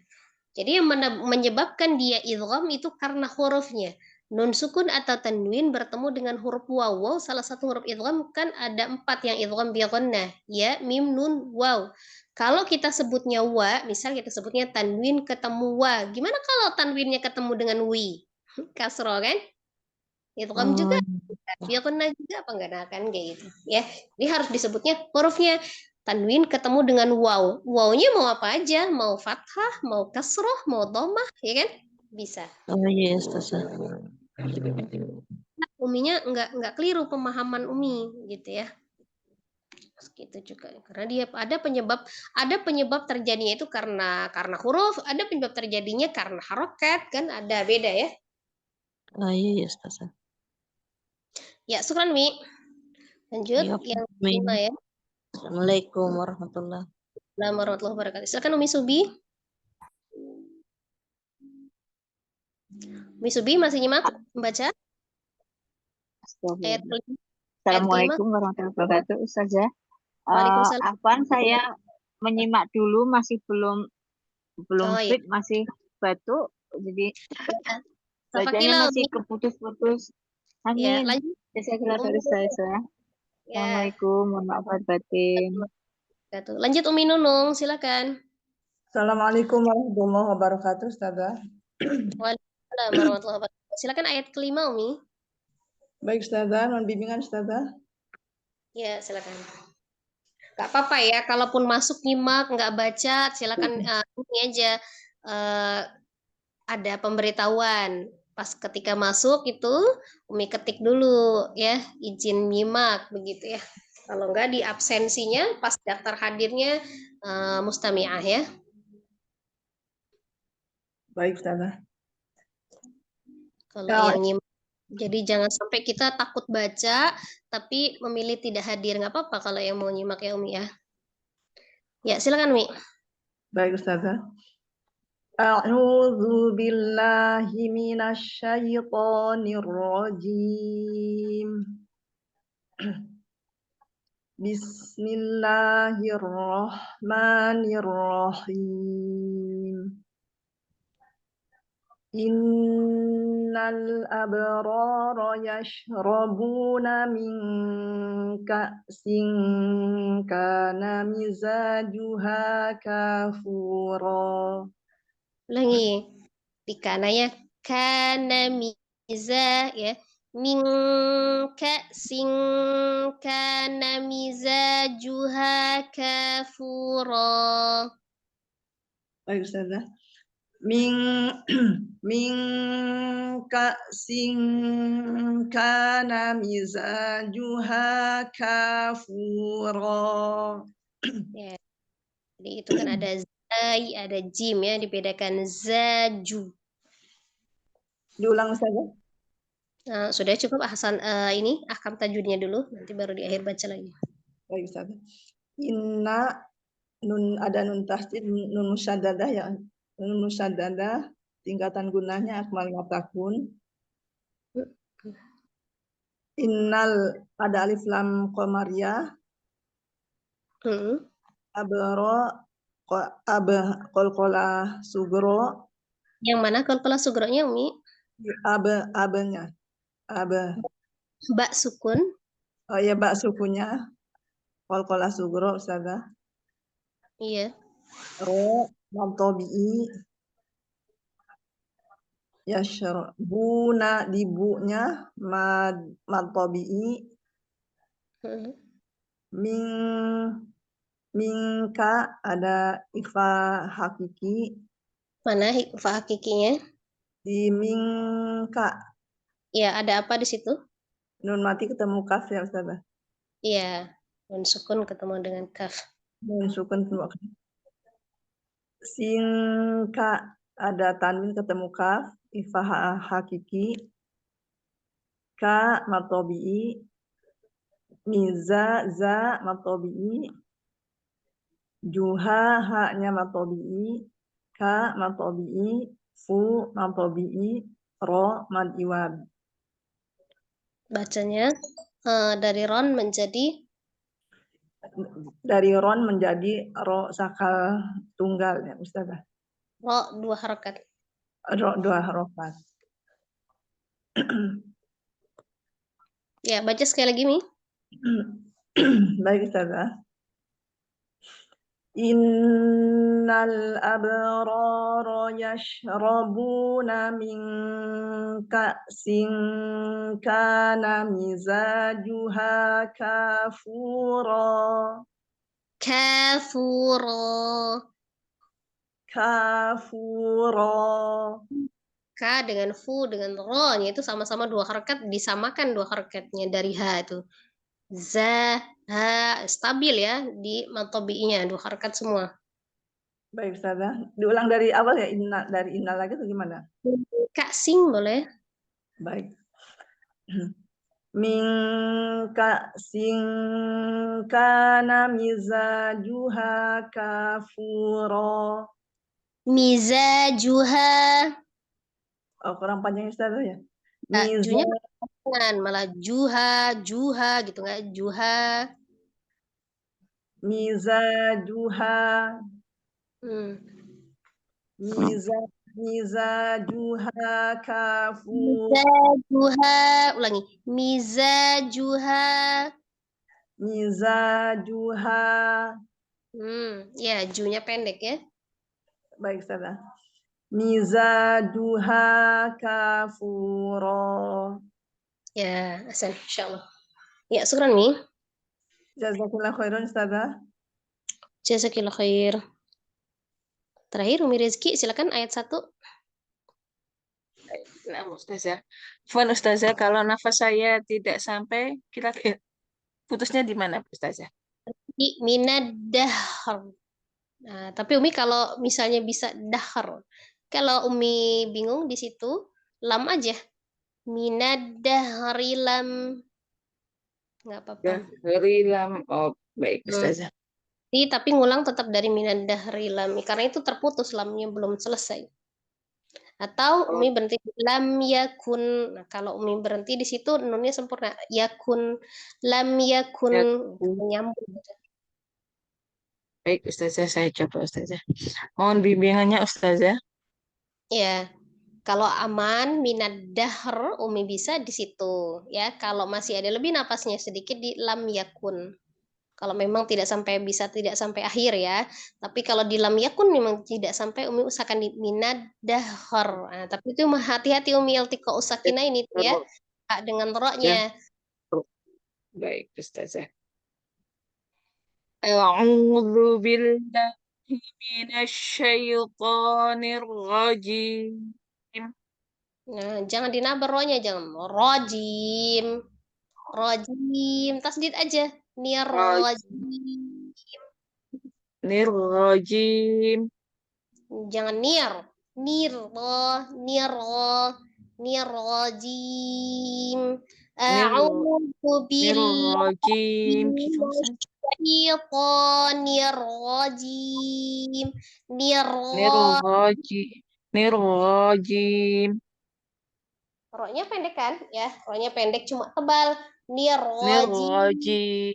Jadi yang menyebabkan dia idgham itu karena hurufnya. Nun sukun atau tanwin bertemu dengan huruf waw. Waw salah satu huruf idgham, kan ada 4 yang idgham bi ghunnah. Ya, mim, nun, waw. Kalau kita sebutnya wa, misal kita sebutnya tanwin ketemu wa. Gimana kalau tanwinnya ketemu dengan wi? Kasro kan? Idgham juga. Bi ghunnah juga apa enggak? Nah, kan kayak gitu. Ya, jadi harus disebutnya hurufnya. Tanwin ketemu dengan waw. Wawnya mau apa aja, mau fathah, mau kasroh, mau dhammah, ya kan? Bisa. Oh iya, Ustazah. Uminya nggak keliru pemahaman Umi gitu ya. Gitu juga. Karena dia ada penyebab terjadinya itu karena huruf, ada penyebab terjadinya karena harokat, kan ada beda ya. Oh iya, Ustazah. Ya, syukran Mi. Lanjut Ya, yang amin. kelima ya. Assalamualaikum warahmatullahi Assalamualaikum warahmatullahi wabarakatuh. Silakan Umi Subi. Umi Subi masih nyimak membaca ayat kelima. Assalamualaikum warahmatullahi wabarakatuh, Ustazah. Waalaikumsalam. Afwan, saya menyimak dulu, masih belum Oh iya. fit, masih batuk, jadi bacanya Tafakila masih Umi. keputus-putus. Ya, Amin. lanjut Jazakallah Umi. khair, Ustazah. Ya. Assalamualaikum, mohon maaf lahir batin. Lanjut Umi Nunung, silakan. Assalamualaikum warahmatullahi wabarakatuh, Ustazah. Waalaikumsalam warahmatullahi wabarakatuh. Silakan ayat kelima Umi. Baik, Ustazah, mohon bimbingan, Ustazah. Ya, silakan. Gak apa-apa ya, kalaupun masuk nyimak nggak baca, silakan ini aja ada pemberitahuan. Pas ketika masuk itu Umi ketik dulu ya, izin nyimak begitu ya. Kalau nggak di absensinya pas daftar hadirnya mustami'ah ya. Baik, Ustazah. Kalau yang nyimak. Jadi jangan sampai kita takut baca tapi memilih tidak hadir, nggak apa-apa kalau yang mau nyimak ya Umi ya. Ya, silakan Umi. Baik, Ustazah. A'udzu billahi minasyaitonir rajim. Bismillahirrahmanirrahim. Innal abrara yashrabuna min ka'sin kana mizajuha kafura. Ulangi. Pikananya kana miza ya. Min ka'sin kana mizajuha kafura. Baik, Ustazah. Min ka'sin kana mizajuha kafura. Ya. Jadi itu kan ada zai, ada jim ya, dibedakan zaju. Diulang, Ustazah. Sudah cukup Hasan ini ahkam tajwidnya dulu, nanti baru di akhir baca lagi. Baik, Ustazah. Inna nun ada nun tasdid, nun musyaddadah ya. Nun musyaddadah tingkatan gunanya akmal matakun. Innal ada alif lam qamariyah. Abro qalqala sugro. Yang mana qalqala sugronya Umi? Abenya. Ba sukun. Oh ya, ba sukunya. Qalqala sugro, Ustazah. Iya. Ro mamtobi'i. Yashrabuna dibunya mamtobi'i. Mingka ada ifa hakiki. Mana ifa hakikinya? Di mingka. Ya, ada apa di situ? Nun mati ketemu kaf ya, Ustazah. Iya, nun sukun ketemu dengan kaf. Nun sukun ketemu kaf. Singka ada tanwin ketemu kaf, ifa hakiki. Ka matobi'i. Miza za matobi'i. Juha haknya matobi'i. Ka matobi'i. Fu matobi'i. Ro mad iwab. Bacanya Dari ron menjadi Dari ron menjadi ro sakal tunggal ya Ustazah. ro 2 harokat. Ro 2 harokat. Ya, baca sekali lagi, Mi. Baik Ustazah. Innal abrara yashrabuna min ka'sin kana mizajuha kafura. Kafuro. Kafura. Ka dengan fu dengan ro itu sama-sama 2 harokat, disamakan 2 harokatnya dari ha itu. Za, ha, stabil ya di matobi'inya 2 harokat semua. Baik Ustazah. Diulang dari awal ya, dari inna lagi atau gimana? Kak sing boleh. Baik. Min ka'sin kana mizajuha kafura. Mizajuha. Oh, kurang panjang Ustazah ya. Junya jangan, malah juha, juha gitu nggak? Juha. Mizajuha. Hmm. Mizajuha kafura. Mizajuha. Ulangi. Mizajuha. Mizajuha. Ya, junya pendek ya. Baik Ustazah. Mizajuha kafura. Ya, Hasan, insyaallah. Ya, syukran Mi. Jazakallah khairan Ustazah. Jazakillah khair. Terakhir Umi Rizki, silakan ayat 1. Nah, Ustazah. Fon Ustazah, kalau nafas saya tidak sampai, kita putusnya di mana, Ustazah? Di minadahr. Nah, tapi Umi kalau misalnya bisa dahar. Kalau Umi bingung di situ, lam aja. Minadahri lam. Nggak apa-apa. Dari lam. Oh, baik, Ustazah. Tapi ngulang tetap dari minadahri lam. Karena itu terputus, lamnya belum selesai. Atau Umi berhenti di lam yakun. Nah, kalau Umi berhenti di situ, nunnya sempurna. Yakun, lam yakun. Nyambung. Baik, Ustazah, saya coba, Ustazah. Mohon bimbingannya, Ustazah. Ya, kalau aman minad dahr Umi bisa di situ ya. Kalau masih ada lebih napasnya sedikit di lam yakun. Kalau memang tidak sampai akhir ya. Tapi kalau di lam yakun memang tidak sampai Umi usahakan di minad dahr. Nah, tapi itu hati-hati Umi iltiqa usakina ini tuh ya. Dengan roknya. Baik, Ustazah. A'udzu billahi minasyaitonir rajim. Nah, jangan dinabar rohnya, jangan rojim. Rojim, tasdid aja. Nirrojim. Nirrajim. Jangan nirrojim. A'udzu Nirrajim. Gitu, Ustazah. billahi rojim. Nirrajim. Roknya pendek kan? Ya, roknya pendek cuma tebal. Nirrajim.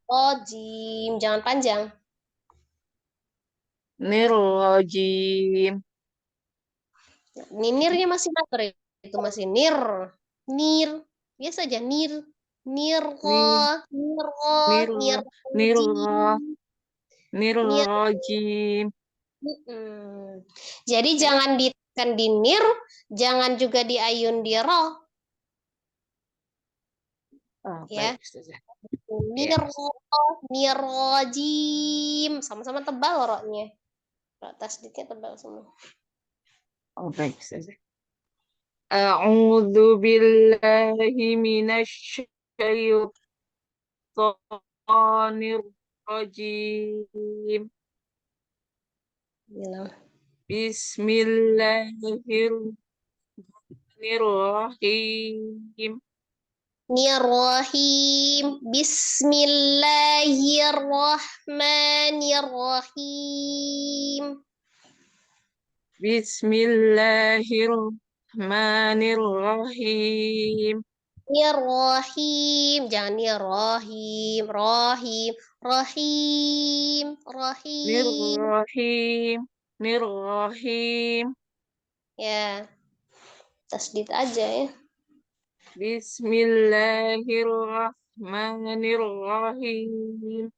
Rojim. Jangan panjang. Nirrajim. Ninirnya masih mater itu masih nir biasa aja nir Nirrajim. Jadi jangan ditekan di nir, jangan juga di ayun di roh. Ya. Nirrojim. Sama-sama tebal rohnya. Tasdidnya tebal semua. Oh, baik, Ustazah. A'udzu billahi minasyaitonir rajim. Bismillahirrahmanirrahim. Bismillahirrahmanirrahim. Bismillahirrahmanirrahim. Nirrohim, jangan nirrohim, rohim, rohim, rohim. Nirrahim. Nirrahim. Ya, tasdid aja ya. Bismillahirrahmanirrahim.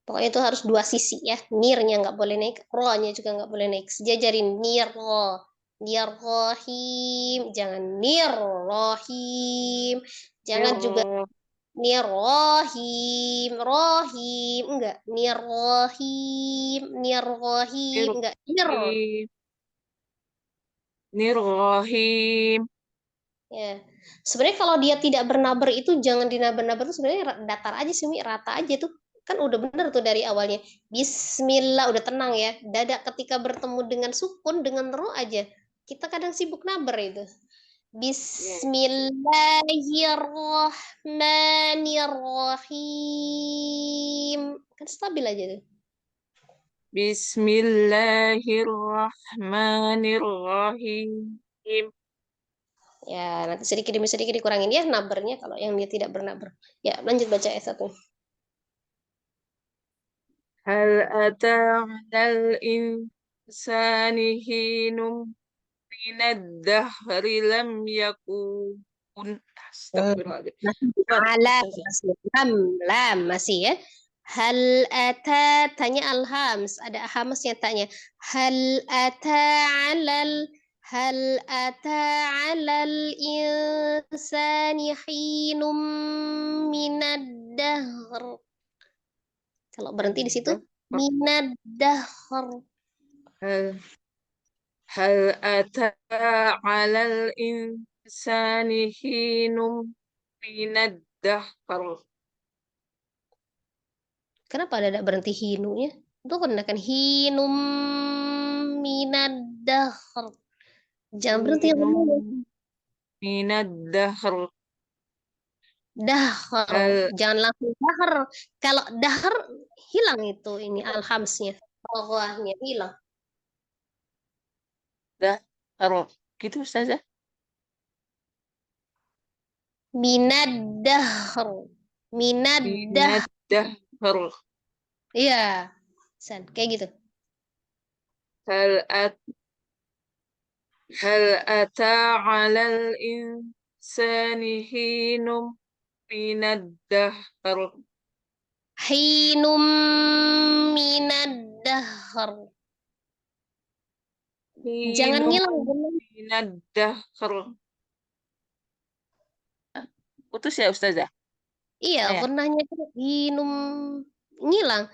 Pokoknya itu harus dua sisi ya. Nirnya nggak boleh naik, ro-nya juga nggak boleh naik. Sejajarin nir, ro. Nirrohim, jangan nirrohim. Jangan juga Nirrahim. nirrohim, rohim, enggak. Nirrohim, nirrohim, enggak. Nir. Nirrahim. Ya. Sebenarnya kalau dia tidak bernabar itu jangan dinabar-nabar tuh sebenarnya datar aja sih, Mi. Rata aja tuh. Kan udah bener tuh dari awalnya. Bismillah, udah tenang ya. Dada ketika bertemu dengan sukun, dengan ro aja. Kita kadang sibuk nabar itu. Bismillahirrahmanirrahim. Kan stabil aja tuh. Bismillahirrahmanirrahim. Ya, nanti sedikit demi sedikit dikurangin ya nabarnya kalau yang dia tidak bernabar. Ya, lanjut baca ayat 1. Hal ata 'alal insani hinum minad dahri lam yakun. Astagfirullahaladzim. Ala Ustazah. lam masih ya. Hal ata tanya alhams, ada hamasnya tanya. Hal ata alal insani hinum minad dahr. Kalau berhenti di situ minad dahr. Hal ata 'alal insani hinum minad dahr. Kenapa ada berhenti hinunya? Itu gunakan hinum minad dahr. Jangan berhenti ngomong. Hinum minad dahr. Dahr. Hal Jangan langsung dahr. Kalau dahr hilang itu ini alhamsnya. Rohnya hilang. dahr. Gitu Ustazah. Minad dahr. Minad dahr. Minad dahr. Iya. San, kayak gitu. Hal ata 'alal insani hinum minad dahr. Hinum minad dahr. Jangan Hinum ngilang. minad dahr. Putus ya Ustazah? Iya, Ayah. gunanya hinum ngilang.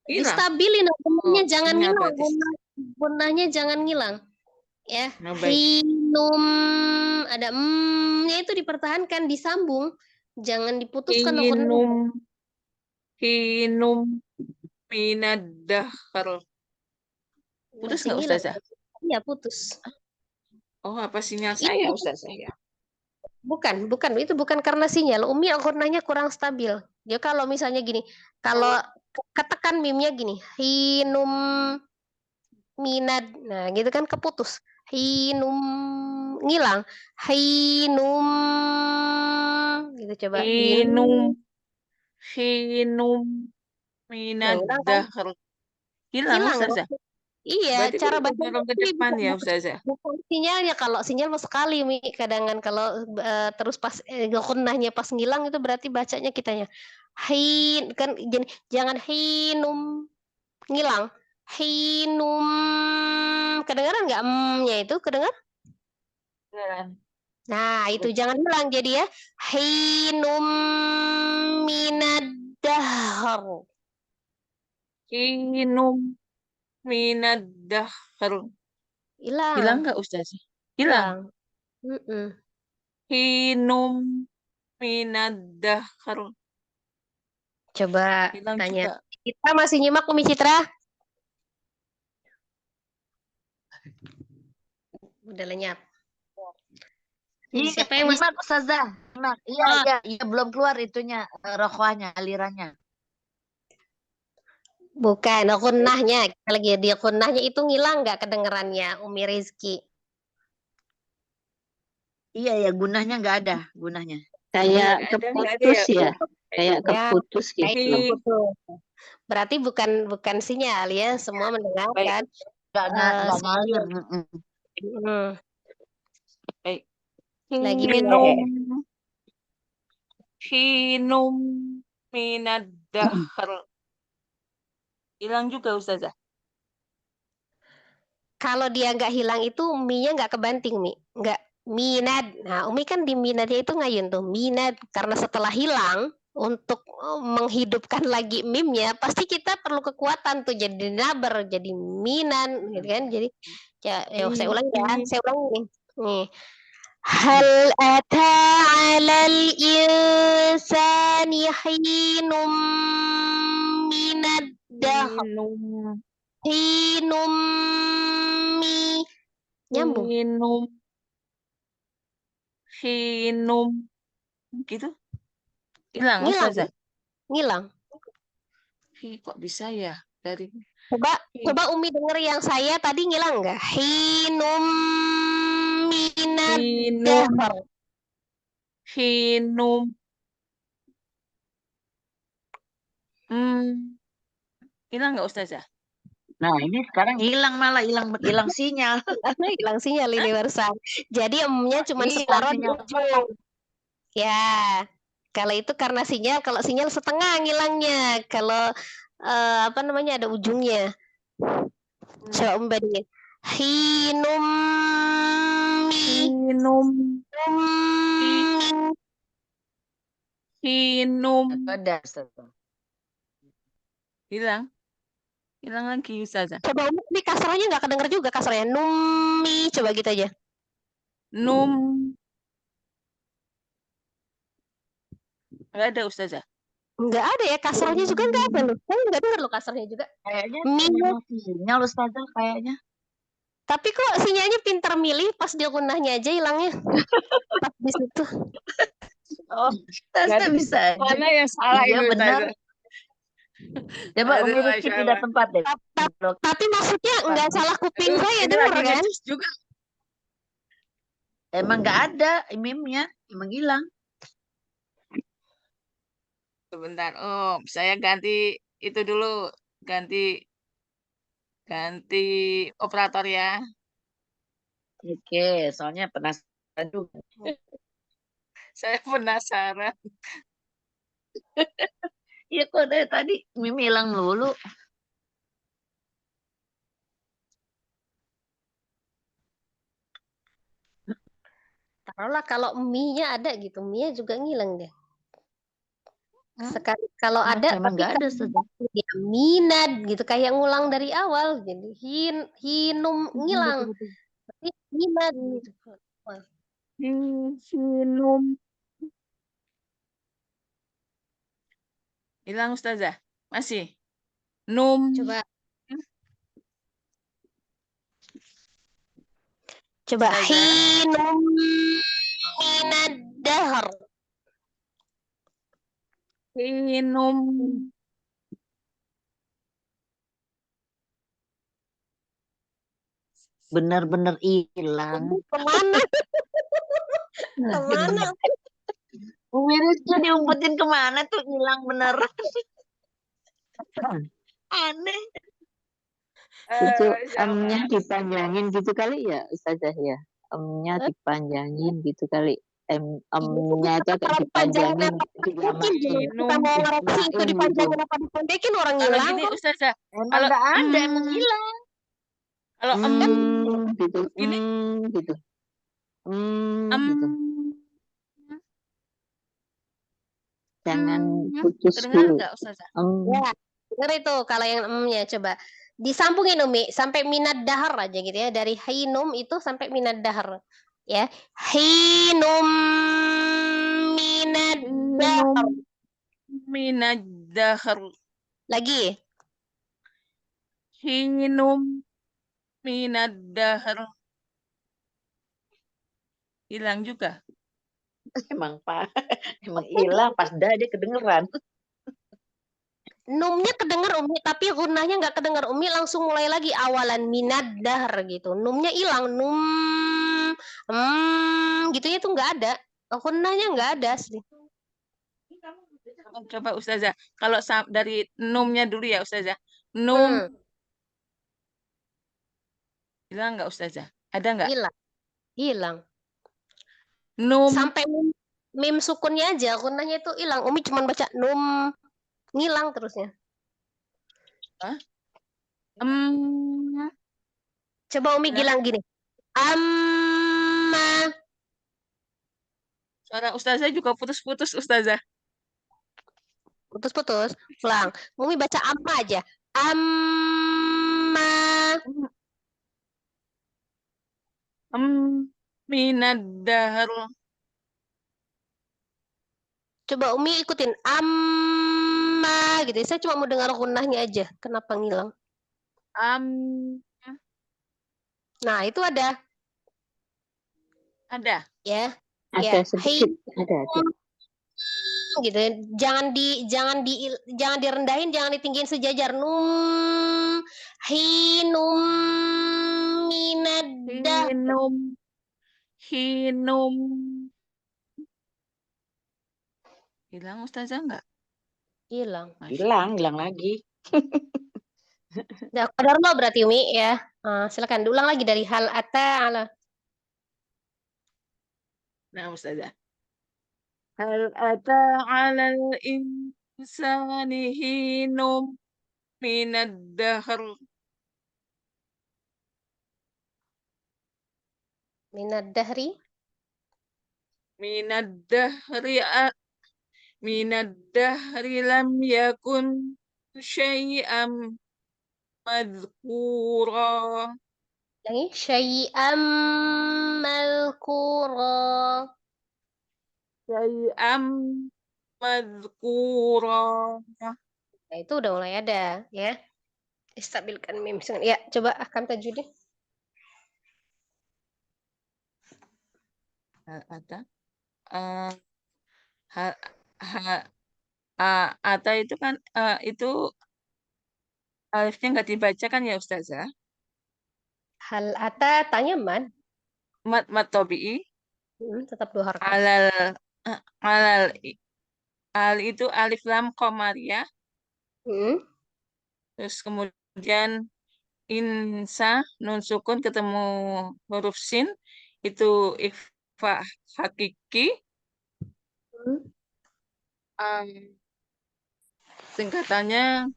Hilang. Distabilin gunanya jangan ini ngilang. apa, Tis? Gunanya jangan ngilang. Ya, Nah, baik. hinum ada nya itu dipertahankan, disambung, jangan diputuskan. Hinum minad dahr. Putus Masih nggak ngilang. Ustazah? Iya, putus. Oh, apa sinyal saya Ustazah ya? Bukan, itu bukan karena sinyal. Umi gunanya kurang stabil. Ya kalau misalnya gini, kalau katakan mimnya gini, hinum minad, nah gitu kan keputus. Hinum ngilang, hinum gitu coba. Hinum minad Nah, dahr. Hilang hilang. Ustazah. Iya, Berarti cara kita baca dorong ke depan ya Ustazah. bukan sinyalnya. Kalau sinyal mau sekali, Mi. Kadang kalau terus pas gunnahnya pas ngilang itu berarti bacanya kitanya. Hin kan jangan hinum ngilang. Hinum kedengaran nggak nya itu kedengar? Nah, itu jangan hilang jadi ya. Hinum minad dahr. Hinum minad dahr. Hilang. Hilang nggak Ustazah? Hilang. Hilang. Hinum minad dahr. Coba Hilang tanya. juga. Kita masih nyimak Umi Citra? Udah lenyap. Siapa yang masih? Nyimak Ustazah. Nyimak. Iya, belum keluar itunya rokhwahnya, alirannya. Bukan, gunnahnya. Kita lagi di gunnahnya itu ngilang nggak kedengerannya Umi Rizki? Iya ya, gunanya nggak ada, gunanya. Kayak Nggak ada keputus ya. ya. Kayak Ya, keputus kayak gitu. keputus. Berarti bukan sinyal ya, semua mendengarkan. Nggak Suara. ngalir. Mm-mm. Hmm, Baik. Lagi Hinum. Hinum minad dahr. Hilang juga Ustazah. kalau dia nggak hilang itu mi-nya nggak kebanting mi, nggak minad. Nah, Umi kan di minadnya itu ngayun tuh minad karena setelah hilang untuk menghidupkan lagi mimnya pasti kita perlu kekuatan tuh jadi nabar jadi minan gitu kan jadi saya ulang ya saya ulang nih hal ata 'alal insani hinum minad dahr Hinum. hinum mi nyambung Hinum. Hinum. Gitu. Hilang ngilang Ustazah. ngilang Kok bisa ya? Dari coba Umi denger yang saya tadi ngilang nggak hinum minad hinum. dahr Hinum. Hilang nggak Ustazah? Nah, ini sekarang malah hilang sinyal. hilang sinyal ini barusan jadi emnya cuma Hilang separuh di sinyal. ujung ya kalau itu karena sinyal kalau sinyal setengah ngilangnya kalau apa namanya ada ujungnya coba Umi bandingin hinum Hinum. Hinum. Ada, Ustazah. Hilang. Hilang lagi Ustazah. coba Umi kasrahnya nggak kedenger juga kasrahnya numi coba gitu aja Num. Nggak ada Ustazah. nggak ada ya kasrahnya juga nggak ada loh saya nggak dengar loh kasrahnya juga Kayaknya mi memang sinyal Ustazah kayaknya. tapi kok sinyalnya pintar milih pas dia gunahnya aja hilangnya pas di situ Oh, Ustazah bisa aja. mana yang salah Iya itu benar. Ustazah? Coba Aduh, Umi Rizky Masya pindah Allah. tempat deh. tapi maksudnya nggak salah kuping Aduh, saya ini dengar lagi kan ngecas juga. Emang nggak ada meme-nya, emang hilang. Sebentar. Oh, saya ganti itu dulu. Ganti operator ya. Oke, soalnya penasaran juga. Saya penasaran. Iya kok dari tadi meme hilang dulu. taruhlah kalau mie-nya ada gitu mie-nya juga ngilang deh sekali kalau ada Emang tapi nggak ada kalau Ustazah. dia minat gitu kayak ngulang dari awal jadi hinum ngilang tapi minat gitu Hinum. Hilang Ustazah. Masih. Num. coba Ustazah. hinum minat dahr Hinum. Benar-benar hilang. kemana kemana Umi Rizky diumpetin kemana tuh hilang beneran. Aneh. Itu Insya Allah. emnya dipanjangin gitu kali ya Ustazah ya. Emnya dipanjangin gitu kali. Emnya itu agak dipanjangin, mungkin dilamain. kita mau ngoreksi itu Dilamain dipanjangin gitu. apa dipendekin orang Kalau hilang gini kok Ustazah. Emang Kalau nggak ada, emang hilang. Kalau Gitu. gini. Gitu. Gitu. Jangan putus Kedengaran dulu. nggak Ustazah? ya bener itu kalau yang emnya coba disambungin Umi sampai minat dahar aja gitu ya dari hinum itu sampai minat dahar ya hinum minat dahar Minad dahr. lagi Hinum minad dahr. Hilang juga. Emang hilang pas dah dia kedengeran. numnya kedenger Umi tapi gunanya nggak kedenger Umi langsung mulai lagi awalan minad dahar gitu numnya hilang num Gitunya tuh nggak ada. Gunnahnya nggak ada asli. Coba Ustazah, kalau dari numnya dulu ya Ustazah. Num, Hmm, hilang nggak Ustazah? Ada nggak? hilang, hilang. Num, Sampai mim sukunnya aja, gunnahnya itu hilang. Umi cuma baca num, ngilang terusnya. Hah? Coba Umi Hilang. bilang gini. Amma. Suara Ustazah juga putus-putus Ustazah. Putus-putus. Ulang. Umi baca amma aja. Amma. Minad dahar. Coba Umi ikutin. Amma gitu. Saya cuma mau dengar gunnahnya aja. Kenapa ngilang? Am, Nah, itu ada. ada. Ya. Ada Ya. sedikit, ada. Gitu. Jangan direndahin, jangan ditinggiin sejajar. Hinum minaddah. Hinum, hinum. Hilang Ustazah nggak? Hilang. Hilang lagi. Nah, qadarullah berarti Umi ya. Silakan diulang lagi dari hal ata ala. Nah Ustazah. Hal ata alal insani hinum minad dahar. Minad dahri. Minad dahri minad dahri lam yakun syai'am madhkura. Yang ini syai'am malkura. Syai'am madhkura. Nah, itu udah mulai ada ya. Stabilkan mim. Ya, coba akan tajwidnya. Hal ata. eh, ha, ha, ata itu kan itu alifnya nggak dibaca kan ya Ustazah? Hal ata tanya man. Mat tobi'i Tetap 2 harakat. alal alal al itu alif lam qamariyah. Hmm. Terus kemudian insa nun sukun ketemu huruf sin itu ikhfa hakiki. Um, Singkatannya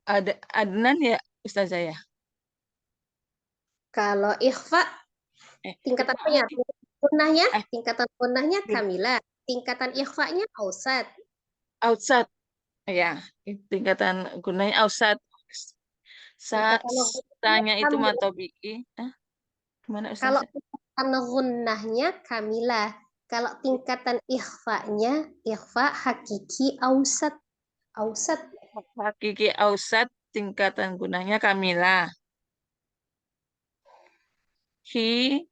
ada Adnan ya Ustazah ya? Kalau ikhfa tingkatan apanya? Gunnahnya, Eh. tingkatan gunnahnya kamilah. Tingkatan ikhfanya ausat. Outside ya, tingkatan gunanya outside. Tanya itu matobi'i. Gimana Kalau Ustazah? tingkatan gunnahnya kamilah. Kalau tingkatan ikhfanya, ikhfa hakiki ausat. Ausat. Hakiki ausat tingkatan gunanya kamilah. Hi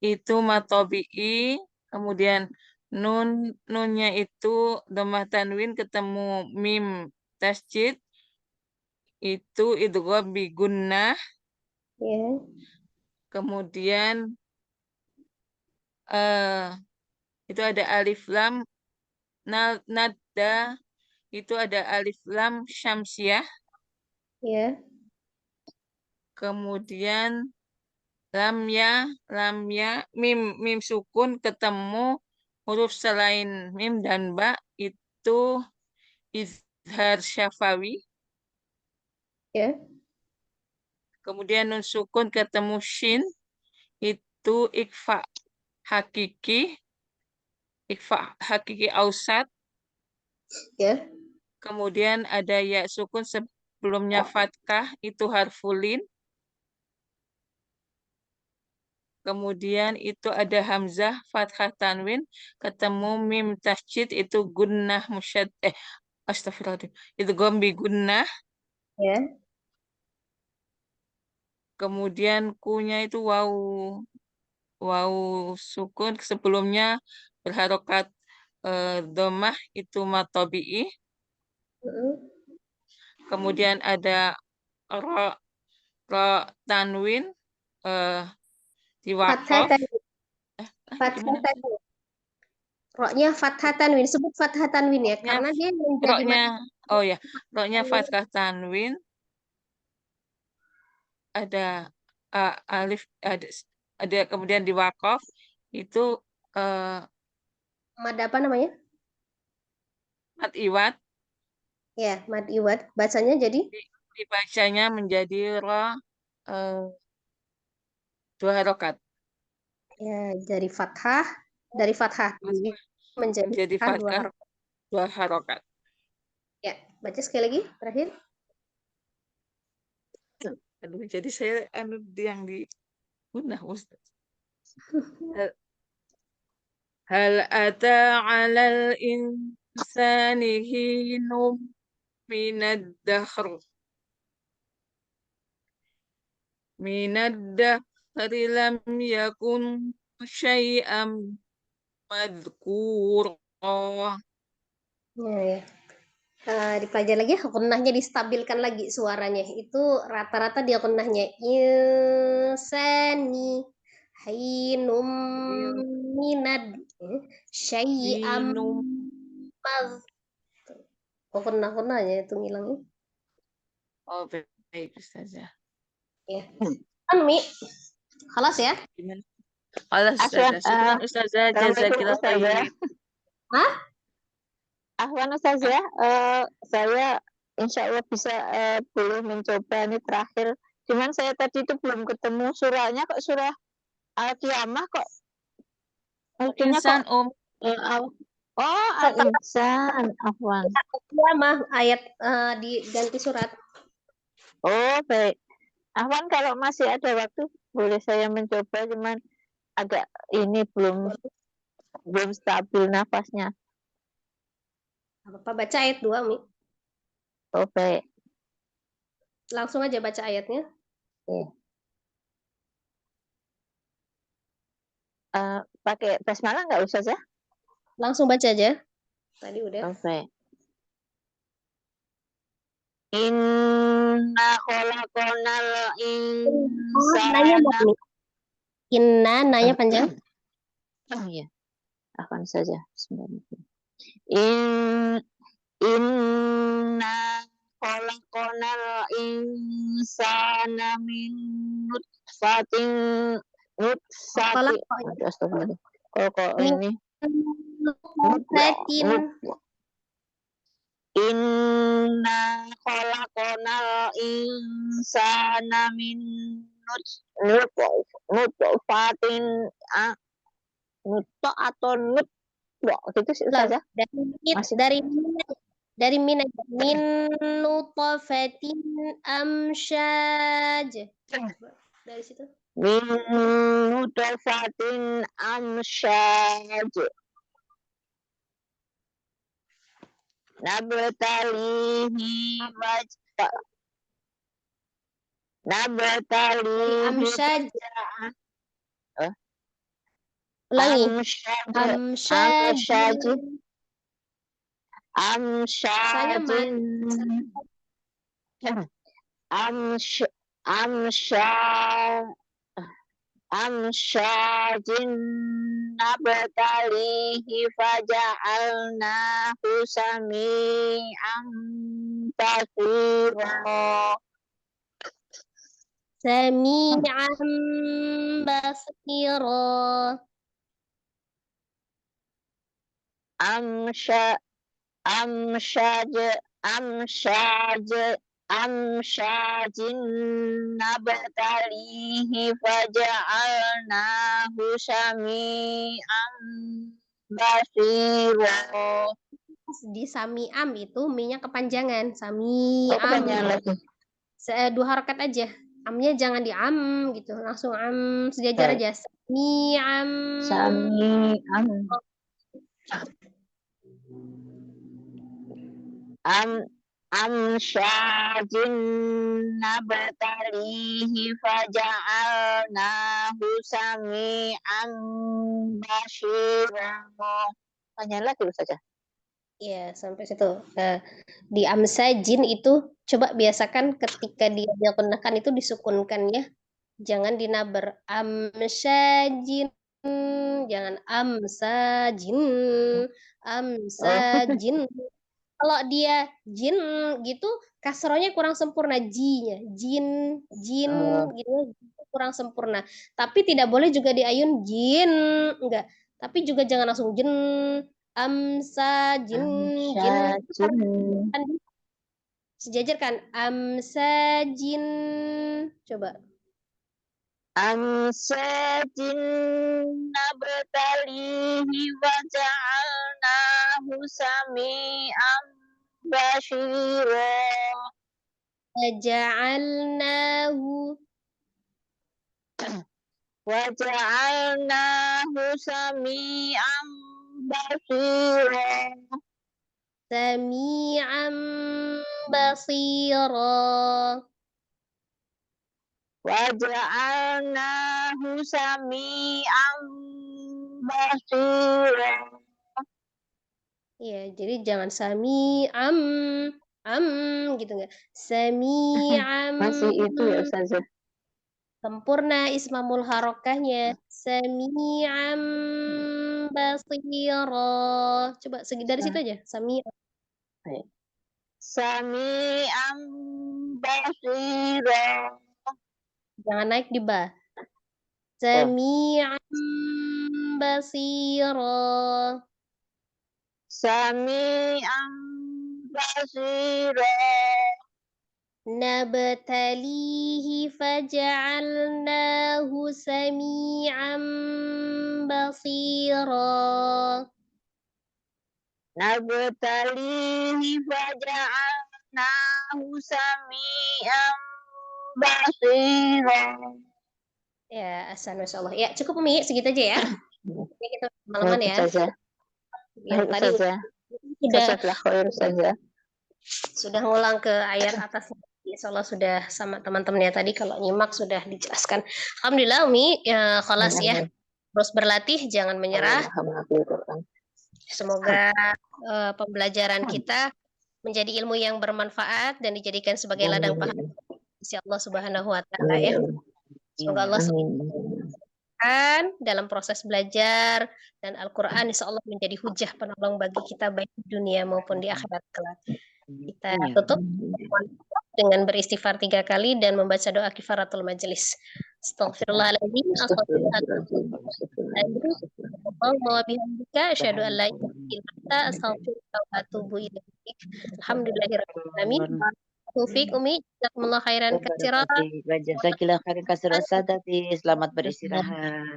itu matobi'i, kemudian nunnya itu dhammah tanwin ketemu mim tasjid itu idgham bi gunnah, Ya. kemudian itu ada alif lam nada itu ada alif lam syamsiah, Ya. kemudian lam ya mim sukun ketemu huruf selain mim dan ba itu izhar syafawi, Ya. kemudian nun sukun ketemu shin itu hakiki ikfa hakiki ausat, Ya. kemudian ada ya sukun sebelumnya fathah itu harfulin, kemudian itu ada hamzah fathah tanwin ketemu mim tasjid itu gunnah astagfirullahaladzim itu gombi gunnah, Ya. kemudian kunya itu waw sukun sebelumnya berharokat domah itu matobi'i, kemudian ada ro tanwin di Fathah wakof tadi. Fathah Fathah gimana? tanwin. Roknya fathah tanwin. Sebut fathah tanwin ya. Roknya, Karena dia yang jadi roknya, oh ya, roknya tanwin. fathah tanwin, ada alif, ada kemudian di wakof itu Mad apa namanya? mat iwat, Ya, mad iwad. Bacanya jadi dibacanya menjadi ro dua harokat. ya dari fathah Terus menjadi menjadi fathah dua fathah harokat. dua harokat. Ya, baca sekali lagi terakhir. Aduh, jadi saya yang di Ustaz. Hal ata 'alal insani hinum minad dahr lam yakun syai'am madhkura. Ya, ya. Dipelajari lagi, gunnahnya distabilkan lagi suaranya. Itu rata-rata dia gunnahnya insani hinum minad syai'am Hinum. maz. Gunnah-gunnahnya itu ngilangnya. Oh, baik Ustazah. Ya. Kan Mi, Khalas ya? Gimana? Allah Afwan, Ustazah. Syukran Ustazah. Assalamualaikum Jazakillah Ustazah. khair. Hah? Afwan Ustazah, saya insya Allah bisa boleh mencoba ini terakhir. Cuman saya tadi itu belum ketemu surahnya, kok surah Al-Qiyamah kok. Ujungnya kok Insan oh, Al-Insan, Afwan. Ya, mah ayat diganti surat. Oh, baik. Afwan, kalau masih ada waktu boleh saya mencoba, cuman agak ini belum stabil nafasnya. Apa baca ayat 2, Mi? Oh, baik. Langsung aja baca ayatnya. Pakai basmalah nggak usah ya? Langsung baca aja. Tadi udah. Oh, baik. Inna khalaqanal Nanya insana. Mi. Inna, nanya panjang. Oh iya, akan saja. Inna khalaqanal insana min nutfatin Apalah astagfirullah. Kok ini Fatin. Inna khalaqanal insana min nutfatin nutfah atau gitu sih Ustazah. Dari min nutfatin amsyaj. Dari situ. Min nutfatin amsyaj nabtalihi Amsyaj. Ulangi. Amsyaj. Amsyajin nabtalihi faja'alnahu sami'an basira. Sami'an basira. Amsyajin nabtalihi faja'alnahu sami'an basira. Di sami'am itu minyak kepanjangan. Sami'am. Kepanjangan lagi. 2 harakat aja. Amnya jangan di am gitu. Langsung am sejajar aja. Sami'am. Sami'an. Amsyajin nabtalihi faja'alnahu sami'an basira. Tanya lagi saja. Ya, sampai situ. Di amsajin itu coba biasakan ketika dia digunakan itu disukunkan ya. Jangan dinabar. Amsajin. jangan amsajin, amsajin. Kalau dia jin gitu, kasrohnya kurang sempurna, jinya, jin gitu kurang sempurna. Tapi tidak boleh juga diayun jin, enggak. Tapi juga jangan langsung jin, amsajin, jin. Amsyajin. Kan sejajar kan, amsajin. Coba. Amsajin nabtalihi wa ja'alnahu sami'an basyira. Ja'alnahu Wa ja'alnahu sami'an basyira. sami'an basira. Wa ja'alnahu sami'an basira. Ya, jadi jangan sami'am gitu enggak. Sami'am Masih itu ya Ustazah. sempurna ismamul harokahnya. Sami'am basira. Coba segi dari situ aja. Sami'am. Sami'an basira. Jangan naik di ba. Sami'am basira. Sami'an basira. Nabtalihi faja'alnahu sami'an basira. Nabtalihi faja'alnahu sami'an basira. Ya, asal Masya Allah. Ya, cukup Umi, segitu aja ya. Ini kita malaman ya. Ustazah. Yang tadi Ustazah. sudah Jazakallah khair Ustazah. ngulang ke ayat atas. Insya Allah sudah sama teman-temannya tadi kalau nyimak sudah dijelaskan. Alhamdulillah Umi, ya, khalas ya. Terus berlatih, jangan menyerah. Semoga pembelajaran kita menjadi ilmu yang bermanfaat dan dijadikan sebagai ladang pahala insya Allah Subhanahu wa taala ya. Semoga Allah dalam proses belajar dan Al-Quran insya Allah menjadi hujah penolong bagi kita baik di dunia maupun di akhirat kelak. Kita tutup dengan beristighfar 3 kali dan membaca doa kifaratul majelis. Astaghfirullahaladzim. Allahumma bihamdika asyhadu an la ilaha illa anta astaghfiruka wa atubu ilaik. Alhamdulillahirabbil alamin. Taufik Umi, jazakumullah khairan katsiran. Jazakillah khairan katsiran Ustazah. Selamat beristirahat.